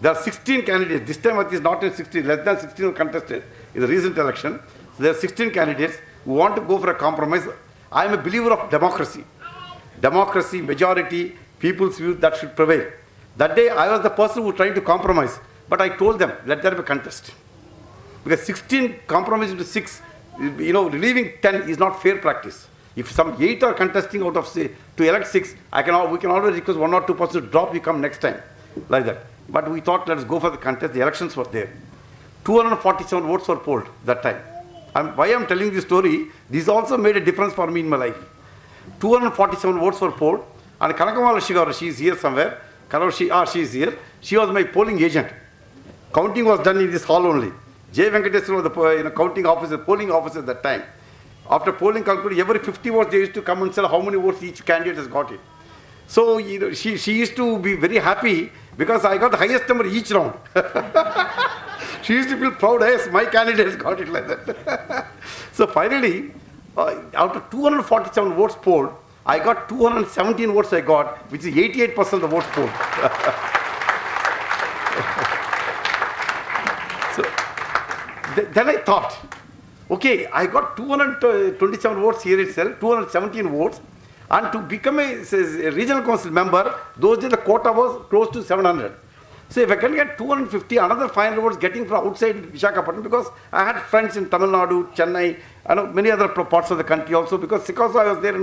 There are 16 candidates. This time it is not in 16, less than 16 were contested in the recent election. So there are 16 candidates who want to go for a compromise. I am a believer of democracy. Democracy, majority, people's view, that should prevail. That day I was the person who tried to compromise. But I told them, let there be a contest. Because 16 compromise into 6, relieving 10 is not fair practice. If some 8 are contesting out of, say, to elect 6, we can always request 1 or 2% to drop, you come next time. Like that. But we thought, let us go for the contest. The elections were there. 247 votes were polled that time. And why I am telling this story, this also made a difference for me in my life. 247 votes were polled. And Kanakamala Shigaru, she is here somewhere. She is here. She was my polling agent. Counting was done in this hall only. J. Venkateswar was the counting officer, polling officer at that time. After polling concluded, every 50 votes they used to come and say how many votes each candidate has got it. So she used to be very happy because I got the highest number each round. She used to feel proud, yes, my candidate has got it like that. So finally, out of 247 votes polled, I got 217 votes I got, which is 88% of the votes polled. So then I thought, okay, I got 227 votes here itself, 217 votes. And to become a regional council member, those days the quota was close to 700. So if I can get 250, another 500 votes getting from outside Visakhapatnam, because I had friends in Tamil Nadu, Chennai, many other parts of the country also, because I was there,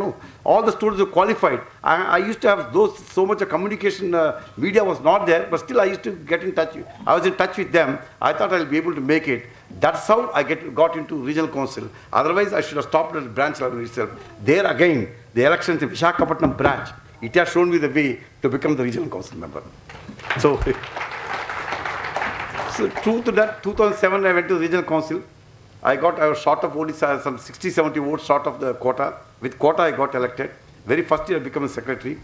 all the students were qualified. I used to have so much of communication, media was not there, but still I used to get in touch. I was in touch with them. I thought I'll be able to make it. That's how I got into regional council. Otherwise, I should have stopped at the branch level itself. There again, the elections in Visakhapatnam branch, it has shown me the way to become the regional council member. So true to that, 2007 I went to the regional council. I was short of only some 60-70 votes short of the quota. With quota I got elected. Very first year I became a secretary.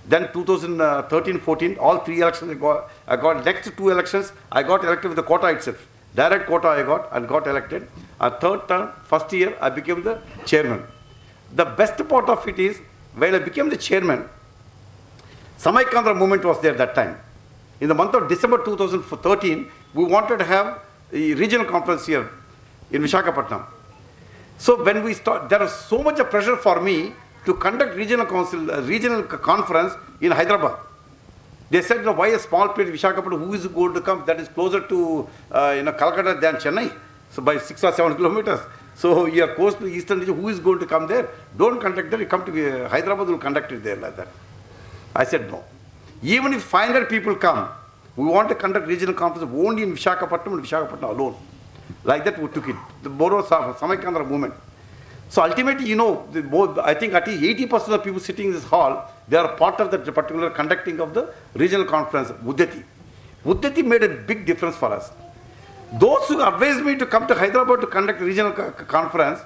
Then 2013-14, all 3 elections I got next 2 elections, I got elected with the quota itself. Direct quota I got and got elected. And third term, first year, I became the chairman. The best part of it is, when I became the chairman, Samaikandra movement was there that time. In the month of December 2013, we wanted to have a regional conference here in Visakhapatnam. So when we start, there was so much of pressure for me to conduct regional conference in Hyderabad. They said, why a small place, Visakhapatnam, who is going to come? That is closer to Calcutta than Chennai. So by 6 or 7 kilometers. So you are close to eastern region, who is going to come there? Don't conduct there, you come to Hyderabad, will conduct it there like that. I said no. Even if 500 people come, we want to conduct regional conference only in Visakhapatnam and Visakhapatnam alone. Like that we took it. The Boro Samaikandra movement. So ultimately, I think at least 80% of people sitting in this hall, they are part of the particular conducting of the regional conference, Uddati. Uddati made a big difference for us. Those who advised me to come to Hyderabad to conduct regional conference,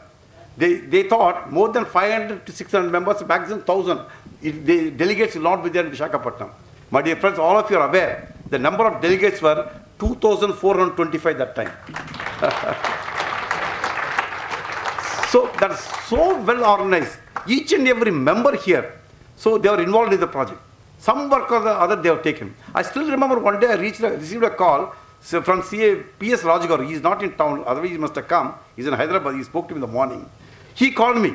they thought more than 500 to 600 members, maximum 1,000. The delegates will not be there in Visakhapatnam. My dear friends, all of you are aware, the number of delegates were 2,425 that time. So that's so well organized. Each and every member here, so they were involved in the project. Some work or the other they have taken. I still remember one day I received a call from CA PS Rajgar. He is not in town, otherwise he must have come. He's in Hyderabad. He spoke to me in the morning. He called me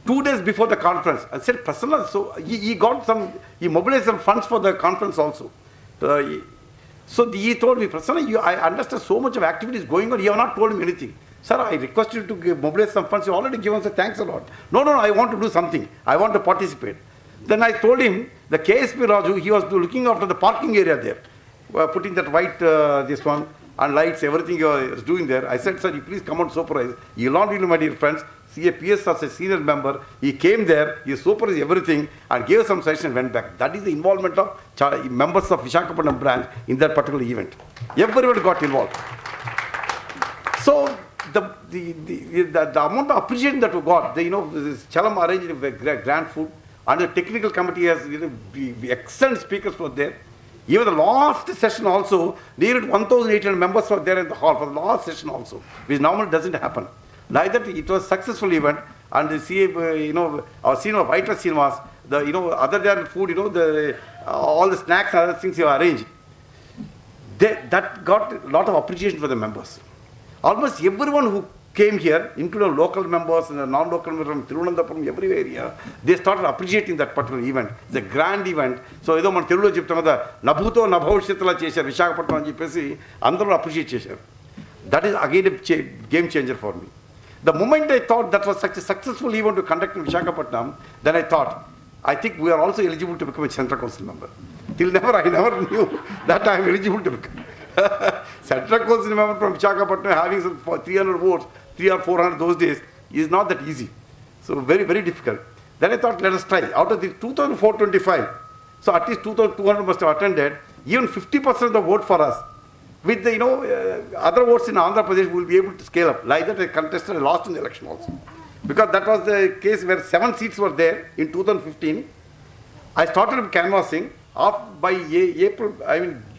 2 days before the conference. I said, Prasanna, so he mobilized some funds for the conference also. So he told me, Prasanna, I understand so much of activities going on. You have not told me anything. Sir, I requested you to mobilize some funds. You already given us thanks a lot. No, I want to do something. I want to participate. Then I told him, the KSP Raju, he was looking after the parking area there, putting that white, this one, and lights, everything he was doing there. I said, sir, you please come and supervise. You will not really, my dear friends, CAPS as a senior member, he came there, he supervised everything, and gave some suggestion and went back. That is the involvement of members of Visakhapatnam branch in that particular event. Everyone got involved. So, the amount of appreciation that we got, this Chalam arranged a grand food, and the technical committee has, excellent speakers were there. Even the last session also, nearly 1,800 members were there in the hall for the last session also, which normally doesn't happen. Neither it was a successful event, and the CA, our senior White Srinivas, other than food, all the snacks and other things you arranged, that got a lot of appreciation for the members. Almost everyone who came here, including local members and the non-local members from Tirunandapuram, everywhere here, they started appreciating that particular event. It's a grand event. So, ఏదో మన తెలుగులో చెప్తాం కదా, నభూతో నభవిష్యత్తులా చేశారు విశాఖపట్నం అని చెప్పేసి అందరూ appreciate చేశారు. That is again a game changer for me. The moment I thought that was such a successful event to conduct in Visakhapatnam, then I thought, I think we are also eligible to become a Central Council member. Till never, I never knew that I am eligible to become. Central Council member from Visakhapatnam having some 300 votes, 300 or 400 those days, is not that easy. So very, very difficult. Then I thought, let us try. Out of the 2,425, so at least 2,200 must have attended, even 50% of the vote for us. With the, other votes in Andhra Pradesh, we will be able to scale up. Like that, I contested and lost in the election also. Because that was the case where 7 seats were there in 2015. I started canvassing.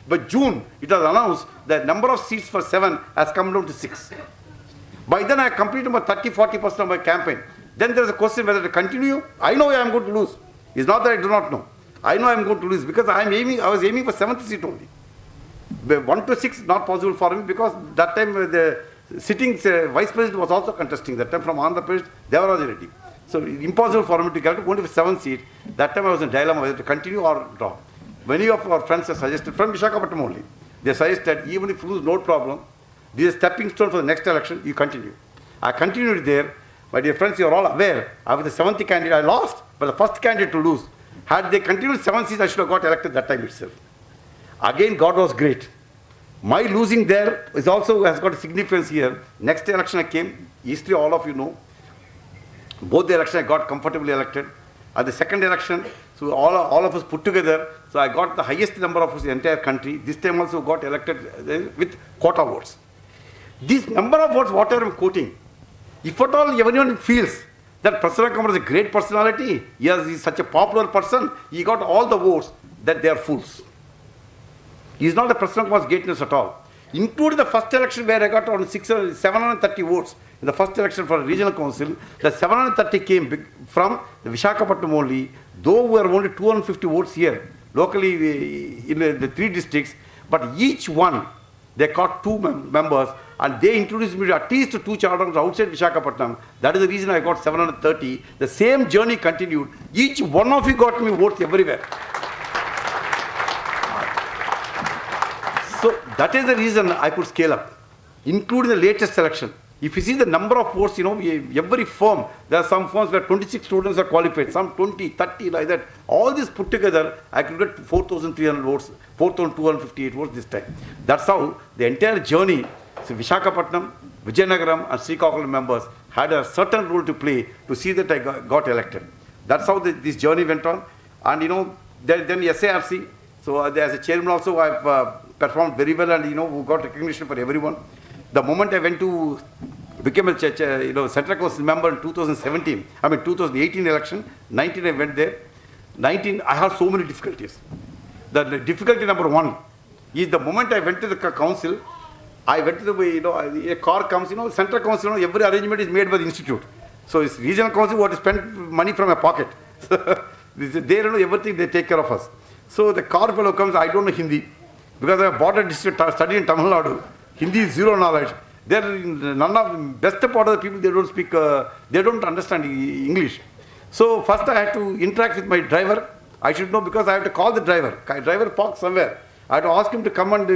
By June, it was announced that number of seats for 7 has come down to 6. By then, I completed about 30-40% of my campaign. Then there is a question whether to continue. I know I am going to lose. It's not that I do not know. I know I am going to lose because I was aiming for 7th seat only. 1 to 6 not possible for me because that time the sitting vice president was also contesting. That time from Andhra Pradesh, Devaraja Reddy. So impossible for me to get only for 7th seat. That time I was in dilemma whether to continue or drop. Many of our friends have suggested, from Visakhapatnam only, they suggested even if you lose, no problem. This is a stepping stone for the next election, you continue. I continued there. My dear friends, you are all aware, I was the 7th candidate, I lost, but the first candidate to lose. Had they continued 7 seats, I should have got elected that time itself. Again, God was great. My losing there is also has got a significance here. Next election I came, history all of you know. Both the elections I got comfortably elected. At the second election, so all of us put together, so I got the highest number of votes in the entire country. This time also got elected with quota votes. This number of votes, whatever I am quoting, if at all everyone feels that Prasanna Kumar is a great personality, he is such a popular person, he got all the votes, that they are fools. He is not a Prasanna Kumar's greatness at all. Including the first election where I got around 730 votes in the first election for a regional council, the 730 came from the Visakhapatnam only, though we are only 250 votes here, locally in the 3 districts, but each one, they got 2 members, and they introduced me to at least 2 charters outside Visakhapatnam. That is the reason I got 730. The same journey continued. Each one of you got me votes everywhere. So that is the reason I could scale up, including the latest election. If you see the number of votes, every firm, there are some firms where 26 students are qualified, some 20, 30, like that. All this put together, I could get 4,300 votes, 4,258 votes this time. That's how the entire journey, so Visakhapatnam, Vijayanagaram and Srikakulam members had a certain role to play to see that I got elected. That's how this journey went on. And then SARC, so as a chairman also, I've performed very well and who got recognition for everyone. The moment I went to became a Central Council member in 2018 election, 19 I went there. 19 I had so many difficulties. The difficulty number 1 is the moment I went to the council, I went to the a car comes, Central Council, every arrangement is made by the institute. So it's regional council what to spend money from my pocket. They don't know everything, they take care of us. So the car fellow comes, I don't know Hindi. Because I have border district study in Tamil Nadu. Hindi is zero knowledge. They're none of the best part of the people, they don't speak, they don't understand English. So first I had to interact with my driver. I should know because I have to call the driver. Driver parked somewhere. I had to ask him to come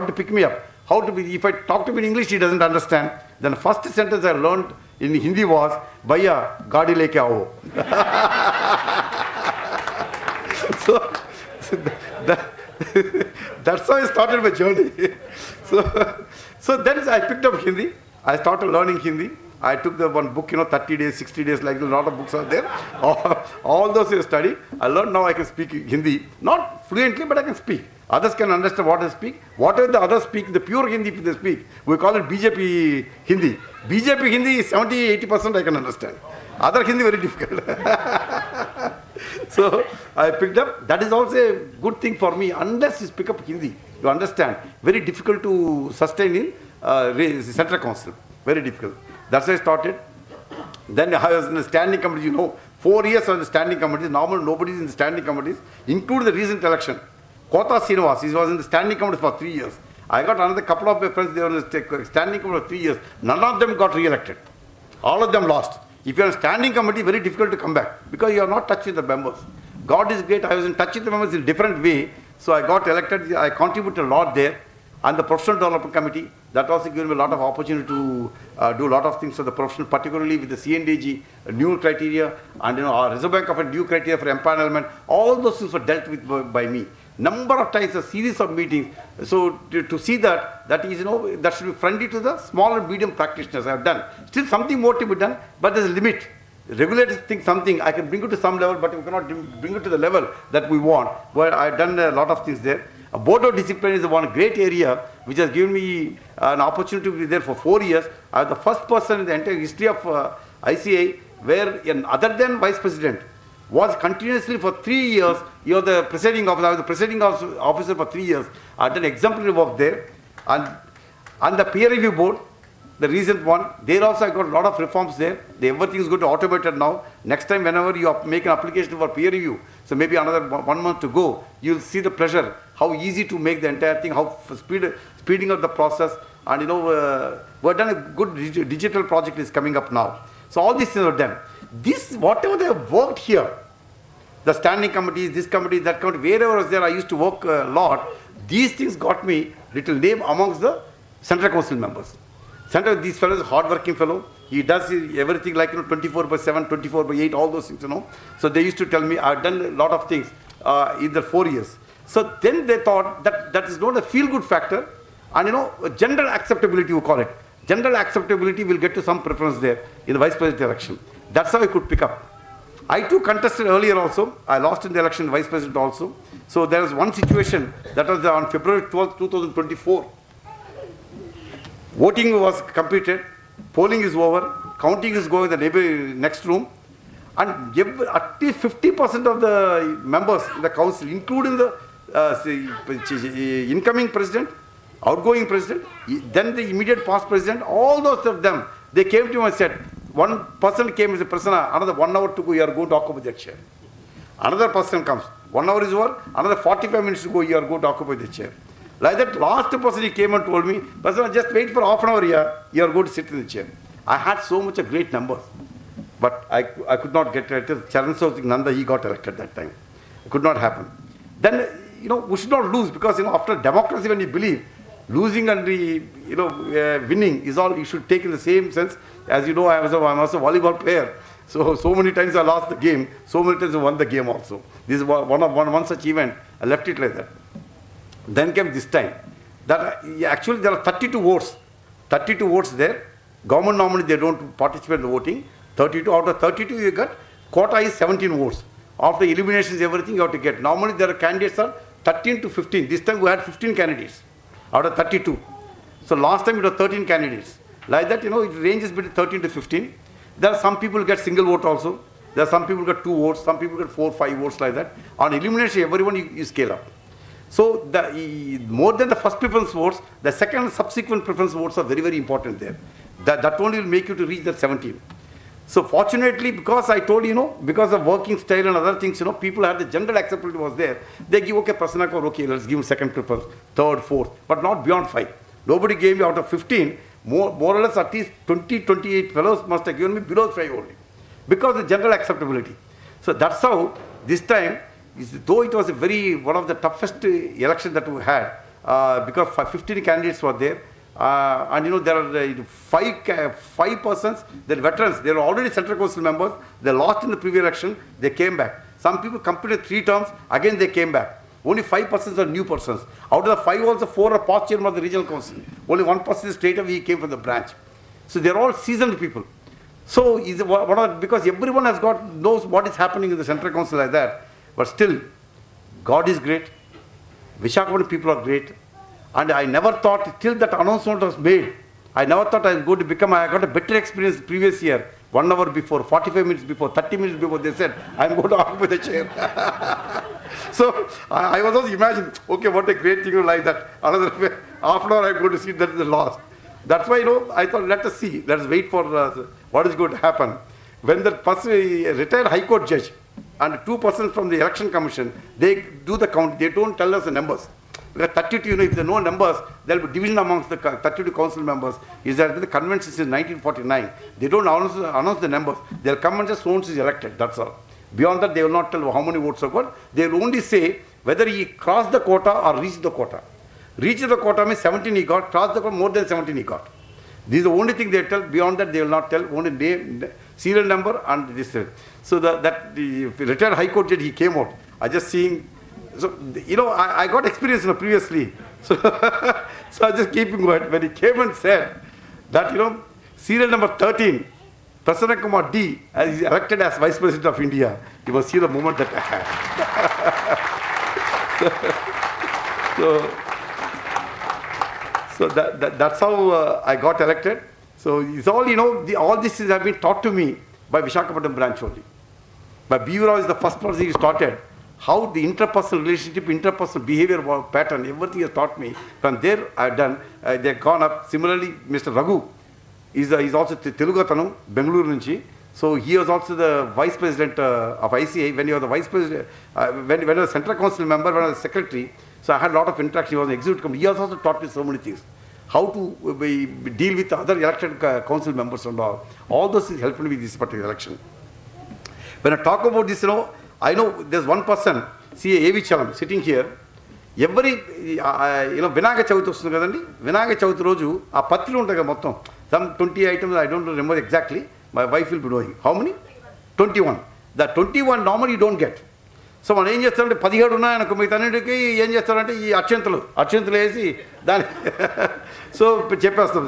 to pick me up. How to be, if I talk to him in English, he doesn't understand. Then the first sentence I learned in Hindi was, Bhaiya, gaadi leke aao. That's how I started my journey. So then I picked up Hindi. I started learning Hindi. I took the one book, 30 days, 60 days, like a lot of books are there. All those I study. I learned now I can speak Hindi. Not fluently, but I can speak. Others can understand what I speak. Whatever the others speak, the pure Hindi they speak, we call it BJP Hindi. BJP Hindi is 70-80% I can understand. Other Hindi very difficult. So I picked up. That is also a good thing for me. Unless you pick up Hindi, you understand. Very difficult to sustain in Central Council. Very difficult. That's how I started. Then I was in the standing committee, 4 years on the standing committees. Normal, nobody is in the standing committees, including the recent election. Kota Srinivas, he was in the standing committee for 3 years. I got another couple of my friends, they were in the standing committee for 3 years. None of them got re-elected. All of them lost. If you are in a standing committee, very difficult to come back because you are not touched with the members. God is great. I was in touch with the members in a different way. So I got elected. I contributed a lot there. And the Professional Development Committee, that also gave me a lot of opportunity to do a lot of things for the professional, particularly with the CNDG, new criteria, and our Reserve Bank of a new criteria for empanelment. All those things were dealt with by me. Number of times, a series of meetings. So to see that is, that should be friendly to the small and medium practitioners. I have done. Still something more to be done, but there's a limit. Regulators think something, I can bring it to some level, but we cannot bring it to the level that we want. Well, I've done a lot of things there. A board of discipline is one great area which has given me an opportunity to be there for 4 years. I was the first person in the entire history of ICA where, other than vice president, was continuously for 3 years. You are the presiding officer. I was the presiding officer for 3 years. I've done exemplary work there. And the peer review board, the recent one, there also I got a lot of reforms there. Everything is going to automated now. Next time, whenever you make an application for peer review, so maybe another 1 month to go, you'll see the pleasure, how easy to make the entire thing, how speeding up the process. And we've done a good digital project is coming up now. So all these things are done. This, whatever they have worked here, the standing committees, this committee, that committee, wherever I was there, I used to work a lot. These things got me little name amongst the Central Council members. These fellows, hard-working fellow. He does everything like 24/7, 24/8, all those things, So they used to tell me, I've done a lot of things in the 4 years. So then they thought that is not a feel-good factor, and general acceptability, we call it. General acceptability will get to some preference there in the vice president election. That's how I could pick up. I too contested earlier also. I lost in the election, vice president also. So there was one situation that was on February 12, 2024. Voting was completed, polling is over, counting is going in the next room, and at least 50% of the members in the council, including the incoming president, outgoing president, then the immediate past president, all those of them, they came to me and said, one person came as a persona, another 1 hour to go, you are going to occupy that chair. Another person comes, 1 hour is over, another 45 minutes to go, you are going to occupy the chair. Like that, last person he came and told me, Persona, just wait for half an hour here, you are going to sit in the chair. I had so much of great numbers, but I could not get elected. Charan Singh Nanda, he got elected that time. It could not happen. Then, we should not lose because, after democracy, when you believe, losing and winning is all you should take in the same sense. As you know, I'm also a volleyball player. So many times I lost the game, so many times I won the game also. This is one such event. I left it like that. Then came this time. That actually there are 32 votes. 32 votes there. Government normally they don't participate in the voting. 32 out of 32 you get. Quota is 17 votes. After eliminations, everything you have to get. Normally there are candidates are 13 to 15. This time we had 15 candidates out of 32. So last time it was 13 candidates. Like that, it ranges between 13 to 15. There are some people who get single vote also. There are some people who get 2 votes. Some people get 4, 5 votes like that. On elimination, everyone you scale up. So more than the first preference votes, the second and subsequent preference votes are very, very important there. That only will make you to reach that 17. So fortunately, because I told because of working style and other things, people had the general acceptability was there. They give, okay, Prasanna Kumar, okay, let's give him second preference, third, fourth, but not beyond 5. Nobody gave me out of 15, more or less at least 20, 28 fellows must have given me below 5 only, because of the general acceptability. So that's how this time, though it was one of the toughest election that we had, because 15 candidates were there. And there are 5 persons, they're veterans, they were already Central Council members, they lost in the previous election, they came back. Some people completed 3 terms, again they came back. Only 5 persons are new persons. Out of the 5 also 4 are past chairman of the regional council. Only 1 person is straight away, he came from the branch. So they're all seasoned people. So because everyone knows what is happening in the Central Council like that, but still, God is great, Visakhapatnam people are great. And I never thought, till that announcement was made, I never thought I was going to become, I got a better experience the previous year. 1 hour before, 45 minutes before, 30 minutes before, they said, I'm going to occupy the chair. So I was also imagining, okay, what a great thing like that. Another half an hour I'm going to see that is the loss. That's why, I thought, let us see, let's wait for what is going to happen. When the person, retired High Court judge and 2 persons from the Election Commission, they do the count, they don't tell us the numbers. Because 32, if there are no numbers, there will be division amongst the 32 council members. Is that the convention since 1949? They don't announce the numbers. They'll come and just once is elected, that's all. Beyond that, they will not tell how many votes are got. They will only say whether he crossed the quota or reached the quota. Reached the quota means 17 he got, crossed the quota more than 17 he got. This is the only thing they tell. Beyond that, they will not tell. Only name, serial number and this. So the retired High Court judge, he came out. I just seeing. So, I got experience previously. So, so I just keep him quiet. When he came and said that, serial number 13, Prasanna Kumar D, as is elected as Vice President of India, you must see the moment that I had. So that's how I got elected. So it's all, all these things have been taught to me by Visakhapatnam branch only. But B. Rao is the first person he started. How the interpersonal relationship, interpersonal behavior pattern, everything has taught me. From there, I've done, they've gone up. Similarly, Mr. Raghu is also Telugatanu, Bengaluru nunchi. So he was also the Vice President of ICA. When he was the Vice President, when I was a Central Council member, when I was Secretary, so I had a lot of interaction. He was an executive committee. He has also taught me so many things. How to deal with other elected council members and all. All those things helped me with this particular election. When I talk about this, I know there's one person, see A.V. Chalam, sitting here. Every, Vinaga Chauthi వస్తుంది కదండి, వినాయక చవితి రోజు ఆ పత్రికలు ఉంటాయి కదా మొత్తం, some 20 items, I don't remember exactly, my wife will be knowing. How many? 21. The 21 normally you don't get. So మనం ఏం చేస్తారంటే 17 ఉన్నాయనుకో, మీకు అన్నిటికీ ఏం చేస్తారంటే ఈ అక్షంతలు వేసి దాని సో చెప్పేస్తాం.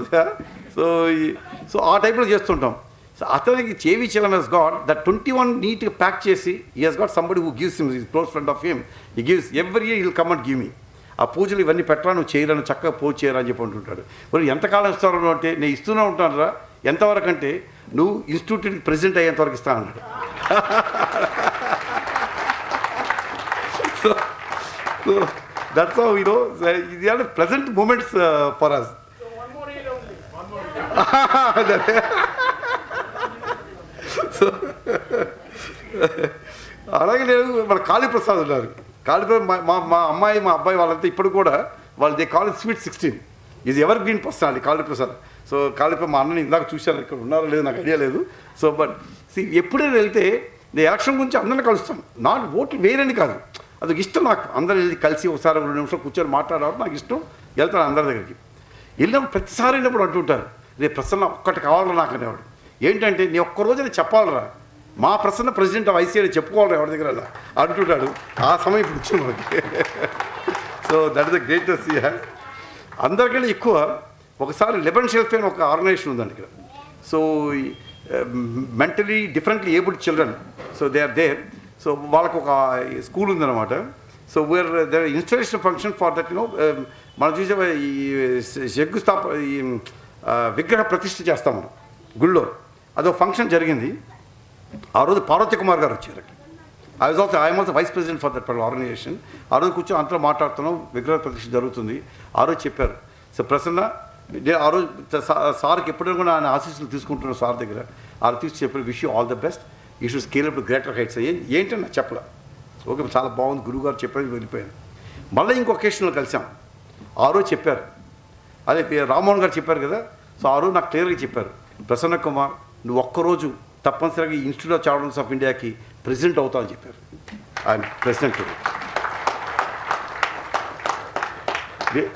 సో ఆ టైప్లో చేస్తుంటాం. So అతనికి చేవి చలం has got that 21 నీట్గా ప్యాక్ చేసి, he has got somebody who gives him, his close friend of him, he gives every year, he will come and give me. ఆ పూజలు ఇవన్నీ పెట్టరా, నువ్వు చేయరాను, చక్కగా పూజ చేయరా అని చెప్పి అంటుంటాడు. మరి ఎంతకాలం ఇస్తాను అంటే, నేను ఇస్తూనే ఉంటాను రా, ఎంతవరకు అంటే నువ్వు ఇన్స్టిట్యూట్కి ప్రెసిడెంట్ అయ్యేంతవరకు ఇస్తాను అన్నాడు. So that's how, these are the pleasant moments for us. So one more year only. అలాగే నేను మన కాళీప్రసాద్ ఉన్నారు. కాళీప్రసాద్ మా అమ్మాయి మా అబ్బాయి వాళ్ళంతా ఇప్పుడు కూడా వాళ్ళు they call sweet 16 is ever green personality Kaliprasad. So Kaliprasad మా అన్నని ఇందాక చూశాను, ఇక్కడ ఉన్నారో లేదో నాకు ఐడియా లేదు. సో బట్ ఎప్పుడైనా వెళ్తే నేను ఎలక్షన్ గురించి అందరిని కలుస్తాను. నాట్ ఓట్లు వేరని కాదు, అదొక ఇష్టం నాకు. అందరూ వెళ్ళి కలిసి ఒకసారి 2 నిమిషాలు కూర్చొని మాట్లాడడం నాకు ఇష్టం. వెళ్తాను అందరి దగ్గరికి. వెళ్ళినప్పుడు ప్రతిసారి వెళ్ళినప్పుడు అంటుంటారు, రేపు ప్రసన్న ఒక్కటి కావాలరా నాకు అనేవాడు. ఏంటంటే నీ ఒక్కరోజు చెప్పాలరా, మా ప్రసన్న ప్రెసిడెంట్ ఆఫ్ ఐసీఐ చెప్పుకోవాలి ఎవరి దగ్గర అలా అంటుంటాడు. ఆ సమయం ఇప్పుడు వచ్చింది మనకి. So that is the greatest. అందరికన్నా ఎక్కువ ఒకసారి లెబన్ షెల్ఫ్ అని ఒక ఆర్గనైజేషన్ ఉందండి ఇక్కడ. So mentally differently abled children, so they are there. So వాళ్ళకు ఒక స్కూల్ ఉందన్నమాట. So where there installation function for that, మనం చూసే ఈ ఈ విగ్రహ ప్రతిష్ఠ చేస్తాం మనం గుళ్ళో. అదొక ఫంక్షన్ జరిగింది. ఆ రోజు పార్వతి కుమార్ గారు వచ్చారు. I'm also vice president for that organisation. ఆ రోజు కూర్చొని అంతా మాట్లాడుతున్నాం, విగ్రహ ప్రతిష్ఠ జరుగుతుంది. ఆ రోజు చెప్పారు, సో ప్రసన్న నేను ఆ రోజు సార్కి ఎప్పుడైనా కూడా ఆయన ఆశీస్సులు తీసుకుంటున్నాను సార్ దగ్గర. ఆ తీసి చెప్పారు wish you all the best, you should scale up to greater heights. ఏంటని నాకు చెప్పలే. ఓకే చాలా బాగుంది గురువు గారు చెప్పేది వెళ్ళిపోయాను. మళ్ళీ ఇంకో ఒకేషన్లో కలిసాం. ఆ రోజు చెప్పారు, అదే రామ్మోహన్ గారు చెప్పారు కదా. సో ఆ రోజు నాకు క్లియర్గా చెప్పారు, ప్రసన్న కుమార్ నువ్వు ఒక్కరోజు తప్పనిసరిగా ఇన్స్టిట్యూట్ ఆఫ్ చారిటబుల్ ఆఫ్ ఇండియాకి ప్రెసిడెంట్ అవుతామని చెప్పారు. ఆయన ప్రెసిడెంట్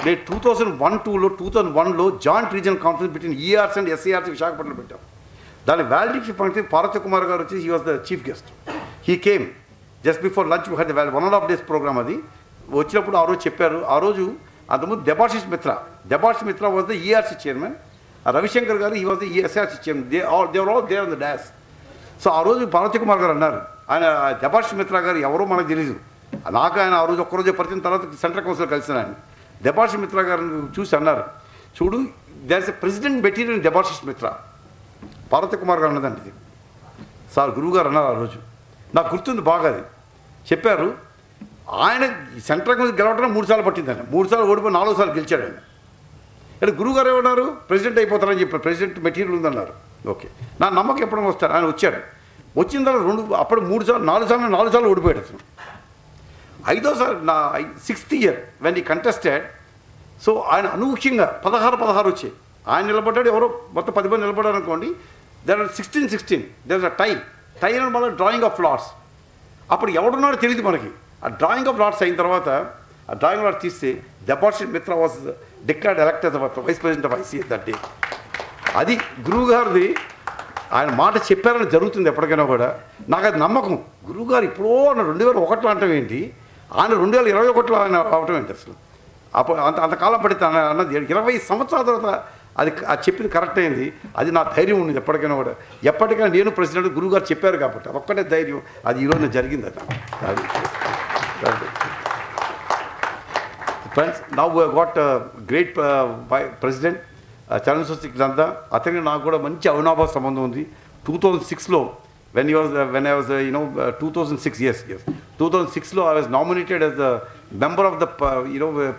నేను 2001లో joint regional conference between ERs and SARs విశాఖపట్నంలో పెట్టాం. దాని వ్యాలిడిటీ ఫంక్షన్ పార్వతి కుమార్ గారు వచ్చి he was the chief guest. He came just before lunch. Had 1.5 days programme. అది వచ్చినప్పుడు ఆ రోజు చెప్పారు. ఆ రోజు అంతకుముందు Debashish Mitra was the ERC chairman. Ravishankar గారు he was the SRC chairman. They were all there on the dash. So ఆ రోజు పార్వతి కుమార్ గారు అన్నారు, ఆయన దెబాషిష్ మిత్రా గారు ఎవరో మనకు తెలీదు. నాకు ఆయన ఆ రోజు ఒక్కరోజే పరిచయం, తర్వాత సెంట్రల్ కౌన్సిల్ కలిసిన ఆయన దెబాషిష్ మిత్రా గారిని చూసి అన్నారు, చూడు there is a president material Debashish Mitra. Parvathi Kumar గారు అన్నదండి ఇది. సార్ గురువు గారు అన్నారు ఆ రోజు, నాకు గుర్తుంది బాగా. అది చెప్పారు. ఆయన సెంట్రల్ కౌన్సిల్ గెలవడం 3 సార్లు పట్టిందండి. 3 సార్లు ఓడిపోయి 4వ సార్లు గెలిచాడు ఆయన. అంటే గురువు గారు ఏమన్నారు, ప్రెసిడెంట్ అయిపోతారని చెప్పారు. ప్రెసిడెంట్ మెటీరియల్ ఉందన్నారు. ఓకే, నా నమ్మకం ఎప్పుడైనా వస్తారు. ఆయన వచ్చాడు. వచ్చిన తర్వాత అప్పుడు 4 సార్లు ఓడిపోయాడు అతను. 5వ నా 6th year వెన్ ఈ కంటెస్టెడ్. సో ఆయన అనూహ్యంగా 16 వచ్చాయి. ఆయన నిలబడ్డాడు, ఎవరో మొత్తం 10 మంది నిలబడ్డారు అనుకోండి. There are 16 there is a tie అని మళ్ళీ డ్రాయింగ్ ఆఫ్ లాట్స్. అప్పుడు ఎవడున్నాడో తెలియదు మనకి. ఆ డ్రాయింగ్ ఆఫ్ లాట్స్ అయిన తర్వాత ఆ డ్రాయింగ్ లాట్స్ తీస్తే Debashish Mitra was declared elected vice president of ICA that day. అది గురువు గారిది. ఆయన మాట చెప్పారని జరుగుతుంది ఎప్పటికైనా కూడా. నాకు అది నమ్మకం. గురువుగారు ఇప్పుడు 2001లో అంటాం ఏంటి, ఆయన 2021లో ఆయన అవటం ఏంటి అసలు. అప్పుడు అంతకాలం పడితే అన్నది 20 సంవత్సరాల తర్వాత అది చెప్పింది కరెక్ట్ అయింది. అది నా ధైర్యం ఉంది ఎప్పటికైనా కూడా. ఎప్పటికైనా నేను ప్రెసిడెంట్ గురువుగారు చెప్పారు కాబట్టి ఒక్కటే ధైర్యం. అది ఈరోజు జరిగింది. అది friends, now we got great president Charan గ్రంథ. అతనికి నాకు కూడా మంచి అవినాభావ సంబంధం ఉంది. 2006లో when I was 2006, yes 2006లో I was nominated as the member of the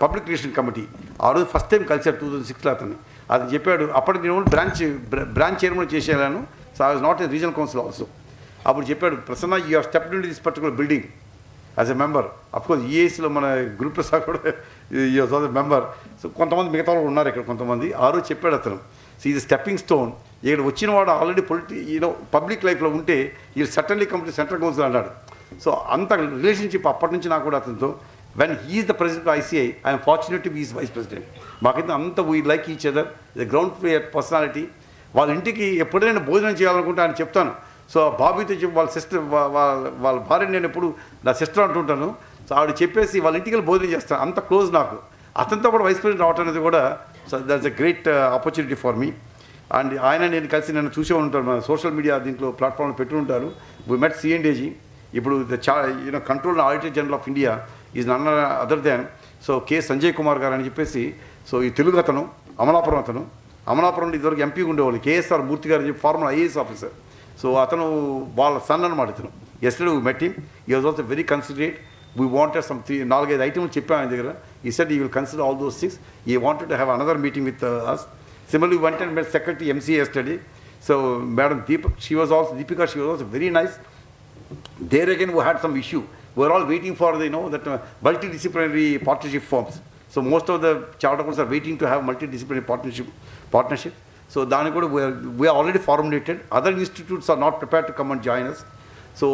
public relation committee. ఆ రోజు ఫస్ట్ టైం కలిసారు 2006లో అతన్ని. అది చెప్పాడు. అప్పటికి నేను బ్రాంచ్ చైర్మన్ చేసేయాను. So I was not in regional council also. అప్పుడు చెప్పాడు, Prasanna you have stepped in to this particular building as a member. Of course ఈఏసీలో మన గ్రూప్ ప్రసాద్ కూడా వాజ్ ద మెంబర్. సో కొంతమంది మిగతా వాళ్ళు ఉన్నారు ఇక్కడ కొంతమంది. ఆ రోజు చెప్పాడు అతను, సో ఇది స్టెప్పింగ్ స్టోన్. ఇక్కడ వచ్చిన వాడు ఆల్రెడీ పబ్లిక్ లైఫ్లో ఉంటే ఈ సటన్లీ కంప్లీట్ సెంట్రల్ కౌన్సిల్ అన్నాడు. సో అంత రిలేషన్షిప్ అప్పటి నుంచి నాకు కూడా అతనితో. When he's the president ICI, I'm fortunate to be is vice president. మాకైతే అంత we like each other. The ground floor personality. వాళ్ళ ఇంటికి ఎప్పుడైనా భోజనం చేయాలనుకుంటే ఆయన చెప్తాను. సో బాబీతో చెప్పి వాళ్ళ సిస్టర్ వాళ్ళ భార్య నేను ఎప్పుడు నా సిస్టర్ అంటుంటాను. సో ఆవిడ చెప్పేసి వాళ్ళ ఇంటికి వెళ్ళి భోజనం చేస్తాను. అంత క్లోజ్ నాకు. అతనితో కూడా వైస్ ప్రెసిడెంట్ రావటం అనేది కూడా so that's a great opportunity for me. And ఆయన నేను కలిసి నన్ను చూసే ఉంటాను. మన సోషల్ మీడియా దీంట్లో ప్లాట్ఫామ్లో పెట్టి ఉంటారు. వి మెట్ సిఎండేజీ. ఇప్పుడు the control auditor general of India is none other than so K Sanjay Kumar గారు అని చెప్పేసి. సో ఈ తెలుగు అతను అమలాపురం ఇదివరకు ఎంపీగా ఉండేవాళ్ళు. కేఎస్ఆర్ మూర్తి గారు చెప్పి ఫార్మర్ ఐఏఎస్ ఆఫీసర్. సో అతను వాళ్ళ సన్ అనమాట ఇతను. Yesterday we met him. He was also very considerate. We wanted some 4-5 items చెప్పాను ఆయన దగ్గర. He said you will consider all those things. He wanted to have another meeting with us. Similarly, we went and met Secretary MCA yesterday. So, Madam Deepika, she was also very nice. There again, we had some issue. We were all waiting for the, that multidisciplinary partnership forms. So, most of the charter accounts are waiting to have multidisciplinary partnership. So, we are already formulated. Other institutes are not prepared to come and join us. So,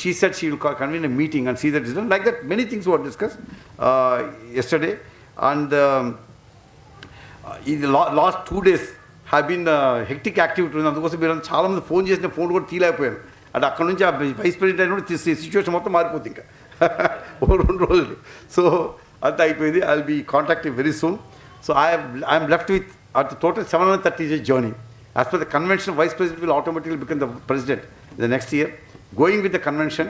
she said she will convene a meeting and see that it's done. Like that, many things were discussed yesterday. And ఈ last 2 days have been hectic activity ఉంది. అందుకోసం మీరు చాలామంది phone చేసిన phone కూడా తీయలేకపోయాను. అంటే అక్కడ నుంచి ఆ వైస్ ప్రెసిడెంట్ అయిన కూడా సిచ్యువేషన్ మొత్తం మారిపోతుంది ఇంకా 2 రోజులు. సో అంతా అయిపోయింది. I will be contacting very soon. So I'm left with at the total 730 days journey. As per the convention, vice president will automatically become the president the next year. Going with the convention,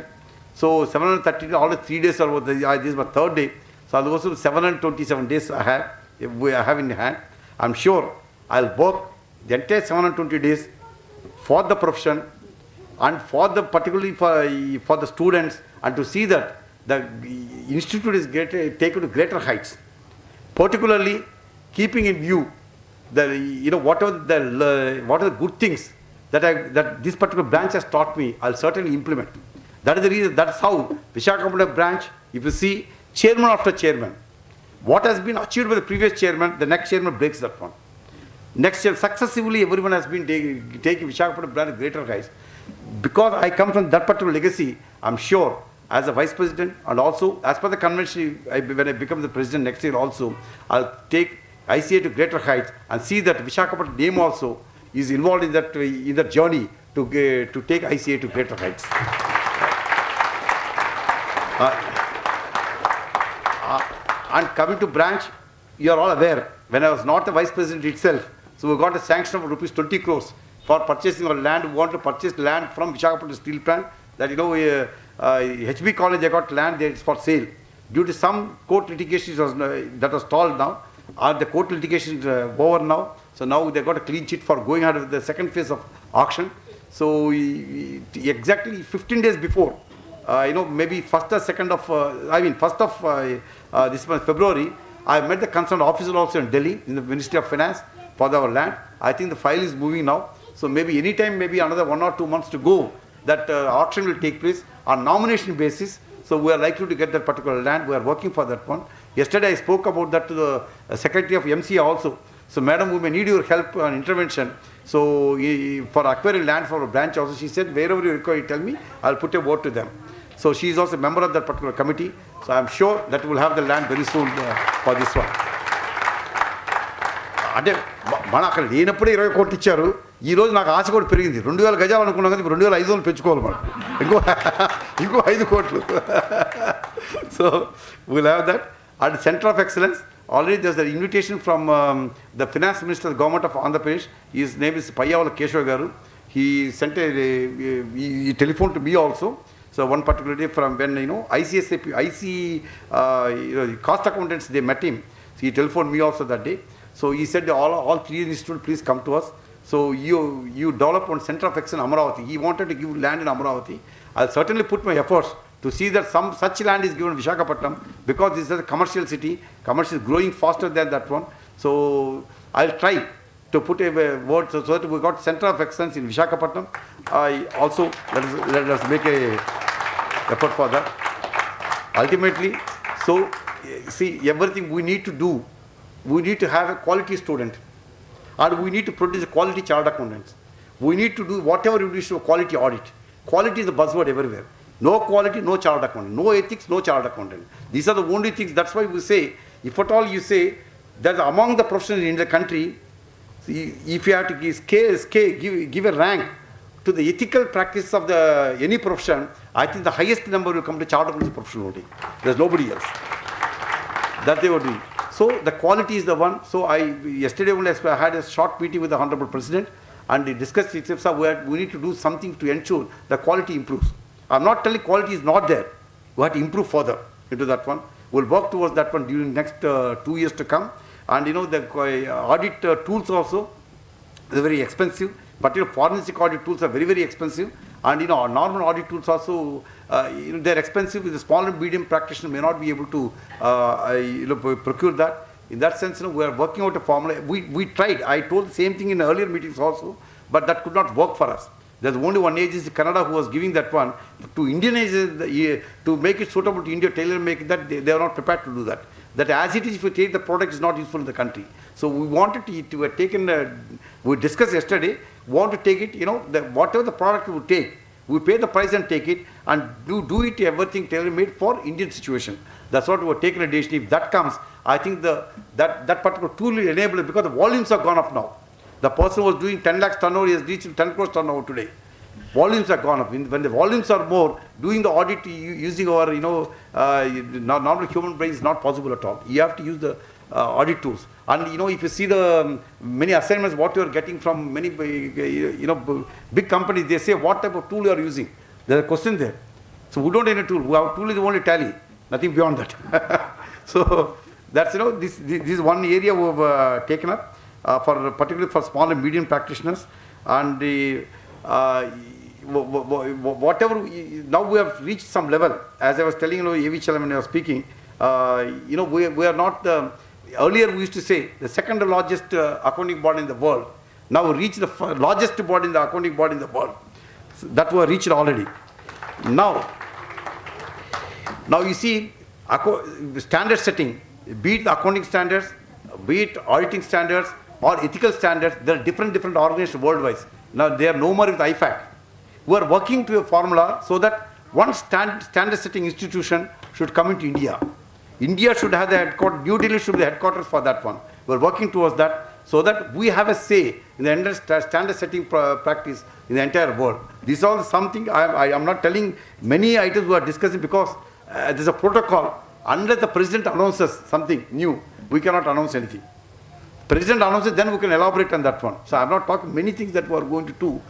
so 730 days, all the 3 days are over. This is my 3rd day. So I'll go to 727 days I have in hand. I'm sure I'll work the entire 720 days for the profession and for the particularly for the students, and to see that the institute is taken to greater heights, particularly keeping in view what are the good things that this particular branch has taught me, I'll certainly implement. That is the reason, that's how Visakhapatnam branch, if you see, chairman after chairman, what has been achieved by the previous chairman, the next chairman breaks that one. Next year, successively, everyone has been taking Visakhapatnam branch greater heights. Because I come from that particular legacy, I'm sure, as a vice president, and also as per the convention, when I become the president next year also, I'll take ICA to greater heights and see that Visakhapatnam name also is involved in that journey to take ICA to greater heights. And coming to branch, you are all aware, when I was not the vice president itself, so we got a sanction of rupees 20 crores for purchasing our land. We want to purchase land from Visakhapatnam steel plant. That HB College, they got land there, it's for sale. Due to some court litigation that was stalled now, the court litigation is over now. So now they got a clean sheet for going ahead with the second phase of auction. So exactly 15 days before, maybe first of this month, February, I met the concerned officer also in Delhi, in the Ministry of Finance, for our land. I think the file is moving now. So maybe anytime, maybe another 1 or 2 months to go, that auction will take place on nomination basis. So we are likely to get that particular land. We are working for that one. Yesterday I spoke about that to the Secretary of MCA also. So madam, we may need your help and intervention. So for acquiring land for a branch also, she said, wherever you require, you tell me, I'll put a vote to them. So she is also a member of that particular committee. So I'm sure that we'll have the land very soon for this one. అంటే మన అక్కడ లేనప్పుడే 20 కోట్లు ఇచ్చారు. ఈరోజు నాకు ఆశ కూడా పెరిగింది. 2000 గజాలు అనుకున్నాం కదా, 2500 పెంచుకోవాలి మనం, ఇంకో 5 కోట్లు. So we'll have that. At Center of Excellence, already there's an invitation from the Finance Minister of the Government of Andhra Pradesh. His name is Payyavula Keshav Garu. He sent he telephoned to me also. So one particular day from when cost accountants, they met him. So he telephoned me also that day. So he said all 3 institutes, please come to us. So you develop one Center of Excellence in Amaravati. He wanted to give land in Amaravati. I'll certainly put my efforts to see that some such land is given in Visakhapatnam, because this is a commercial city. Commercial is growing faster than that one. So I'll try to put a word so that we got Center of Excellence in Visakhapatnam. I also let us make a effort for that. Ultimately, so see, everything we need to do, we need to have a quality student, and we need to produce a quality chartered accountants. We need to do whatever we do to a quality audit. Quality is the buzzword everywhere. No quality, no chartered accountant. No ethics, no chartered accountant. These are the only things. That's why we say, if at all you say that among the professionals in the country, if you have to give a rank to the ethical practice of any profession, I think the highest number will come to chartered accountant profession only. There's nobody else. That they were doing. So the quality is the one. So yesterday only I had a short meeting with the Honorable President, and we discussed it. We need to do something to ensure the quality improves. I'm not telling quality is not there. We have to improve further into that one. We'll work towards that one during next 2 years to come. And the audit tools also, they're very expensive. Particularly forensic audit tools are very, very expensive. And normal audit tools also, they're expensive. The small and medium practitioner may not be able to procure that. In that sense, we are working out a formula. We tried. I told the same thing in earlier meetings also, but that could not work for us. There's only one agency, Canada, who was giving that one to Indianize, to make it suitable to India, tailor make that. They are not prepared to do that. That as it is, if we take the product, is not useful in the country. So we wanted to have taken, we discussed yesterday, want to take it, whatever the product we take, we pay the price and take it, and do it everything tailor-made for Indian situation. That's what we were taking a decision. If that comes, I think that particular tool will enable it, because the volumes have gone up now. The person was doing 10 lakhs turnover, he has reached 10 crores turnover today. Volumes have gone up. When the volumes are more, doing the audit using our, normal human brain is not possible at all. You have to use the audit tools. And if you see the many assignments what you are getting from many big companies, they say what type of tool you are using. There's a question there. So we don't need a tool. Our tool is only Tally, nothing beyond that. So that's this is one area we have taken up particularly for small and medium practitioners. And whatever now we have reached some level. As I was telling AV Chairman when I was speaking, we are not earlier we used to say the second largest accounting body in the world, now we reach the largest body in the accounting body in the world. So that we reached already. Now you see, standard setting, be it the accounting standards, be it auditing standards or ethical standards, there are different organizations worldwide. Now they are no more with IFAC. We are working to a formula so that one standard setting institution should come into India. India should have the headquarters, New Delhi should be the headquarters for that one. We are working towards that so that we have a say in the standard setting practice in the entire world. This is all something I am not telling many items we are discussing because there is a protocol. Unless the president announces something new, we cannot announce anything. President announces, then we can elaborate on that one. So I am not talking many things that we are going to do.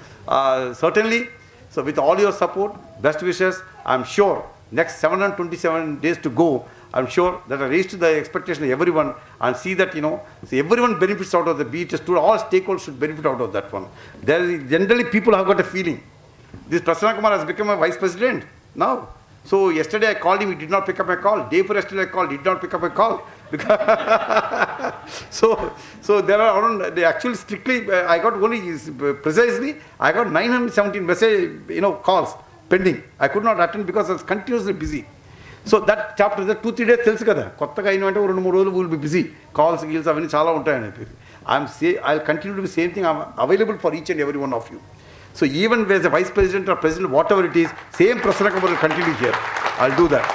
Certainly, so with all your support, best wishes, I am sure next 727 days to go, I am sure that I raised to the expectation of everyone and see that, so everyone benefits out of the beach. All stakeholders should benefit out of that one. There is generally people have got a feeling. This Prasanna Kumar has become a vice president now. So yesterday I called him, he did not pick up my call. Day before yesterday I called, he did not pick up my call. so there are around, they actually strictly, I got only, precisely, I got 917 message, calls pending. I could not attend because I was continuously busy. So that chapter, the 2-3 days tells kada. Kottaga invente 2-3 రోజులు will be busy. Calls, skills, avani chala untayani. I'll continue to be same thing. I'm available for each and every one of you. So even as a vice president or president, whatever it is, same Prasanna Kumar will continue here. I'll do that.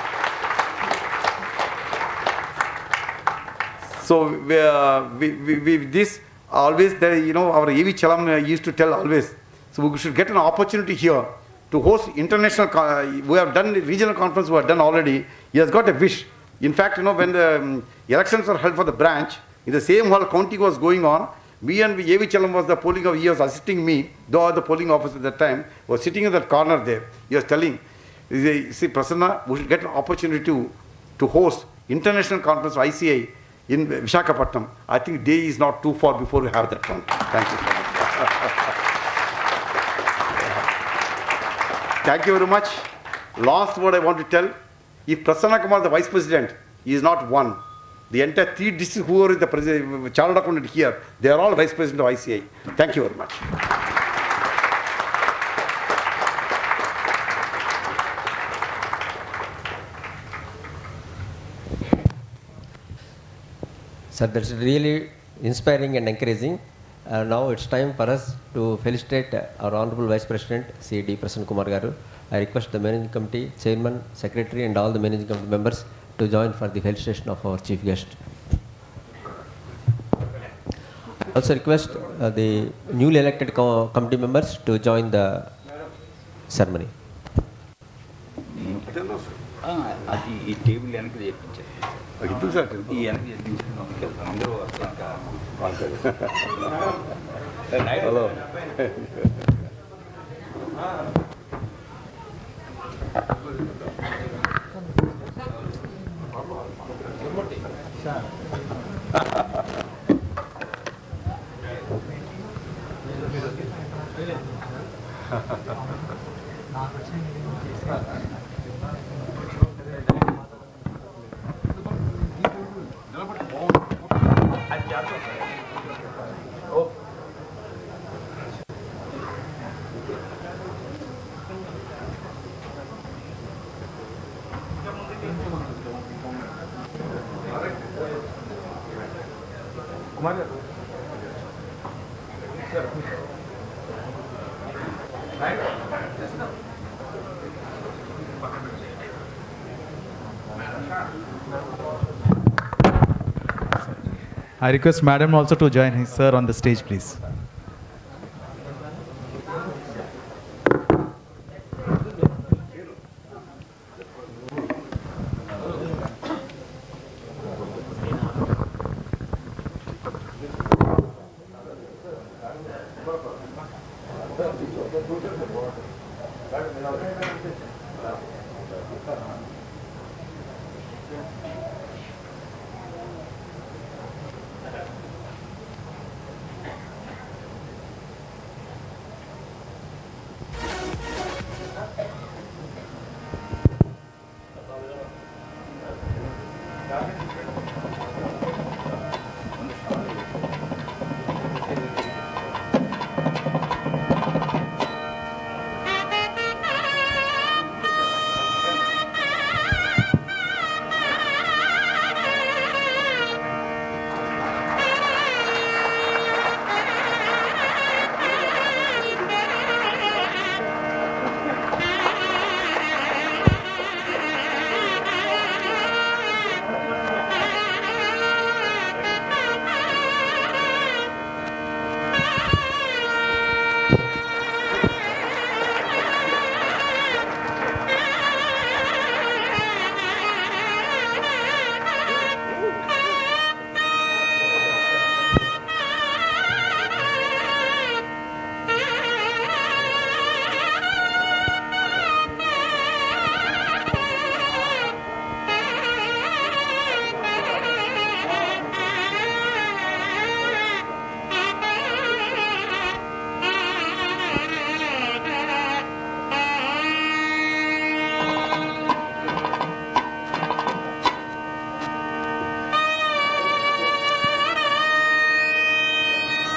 So with this, always there, our A.V. Chalam used to tell always. So we should get an opportunity here to host international, we have done regional conference, we have done already. He has got a wish. In fact, when the elections were held for the branch, in the same hall counting was going on, me and A.V. Chalam was the polling officer, he was assisting me, though I was the polling officer at that time, was sitting in that corner there. He was telling, see Prasanna, we should get an opportunity to host international conference of ICI in Visakhapatnam. I think day is not too far before we have that one. Thank you so much. Thank you very much. Last word I want to tell, if Prasanna Kumar, the vice president, he is not one. The entire 3 districts who are in the chartered accountant here, they are all vice president of ICI. Thank you very much. Sir, that's really inspiring and encouraging. Now it's time for us to felicitate our Honorable Vice President, C.D. Prasanna Kumar Garu. I request the Managing Committee, Chairman, Secretary and all the Managing Committee members to join for the felicitation of our Chief Guest. I also request the newly elected committee members to join the ceremony. Hello. I request Madam also to join his sir on the stage, please.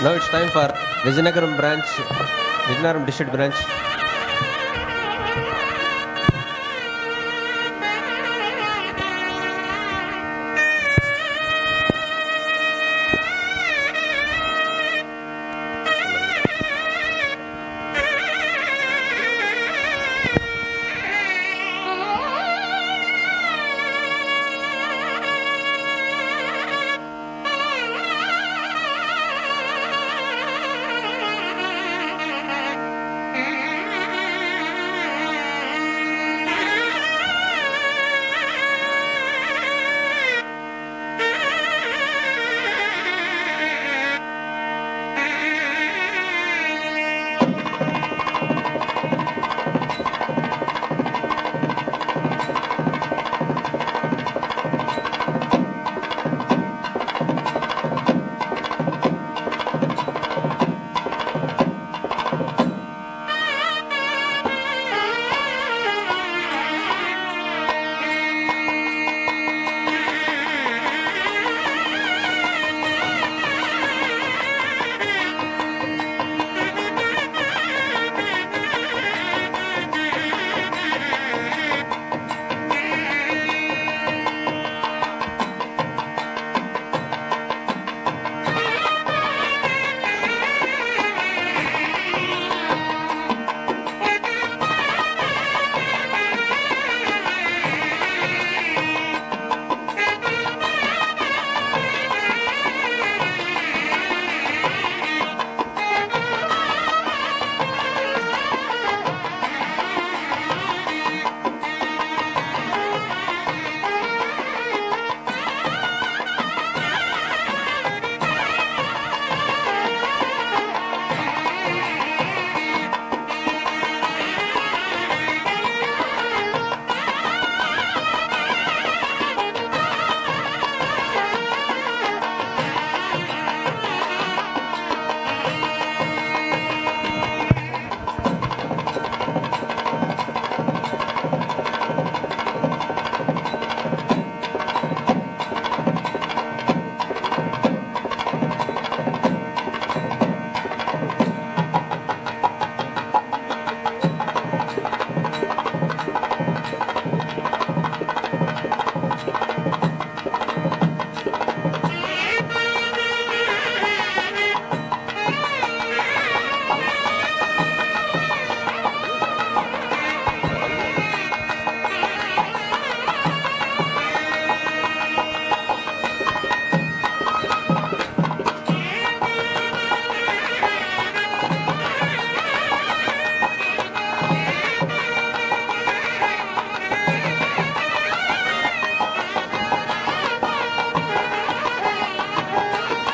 Now it's time for Vizianagaram branch, Vizianagaram district branch.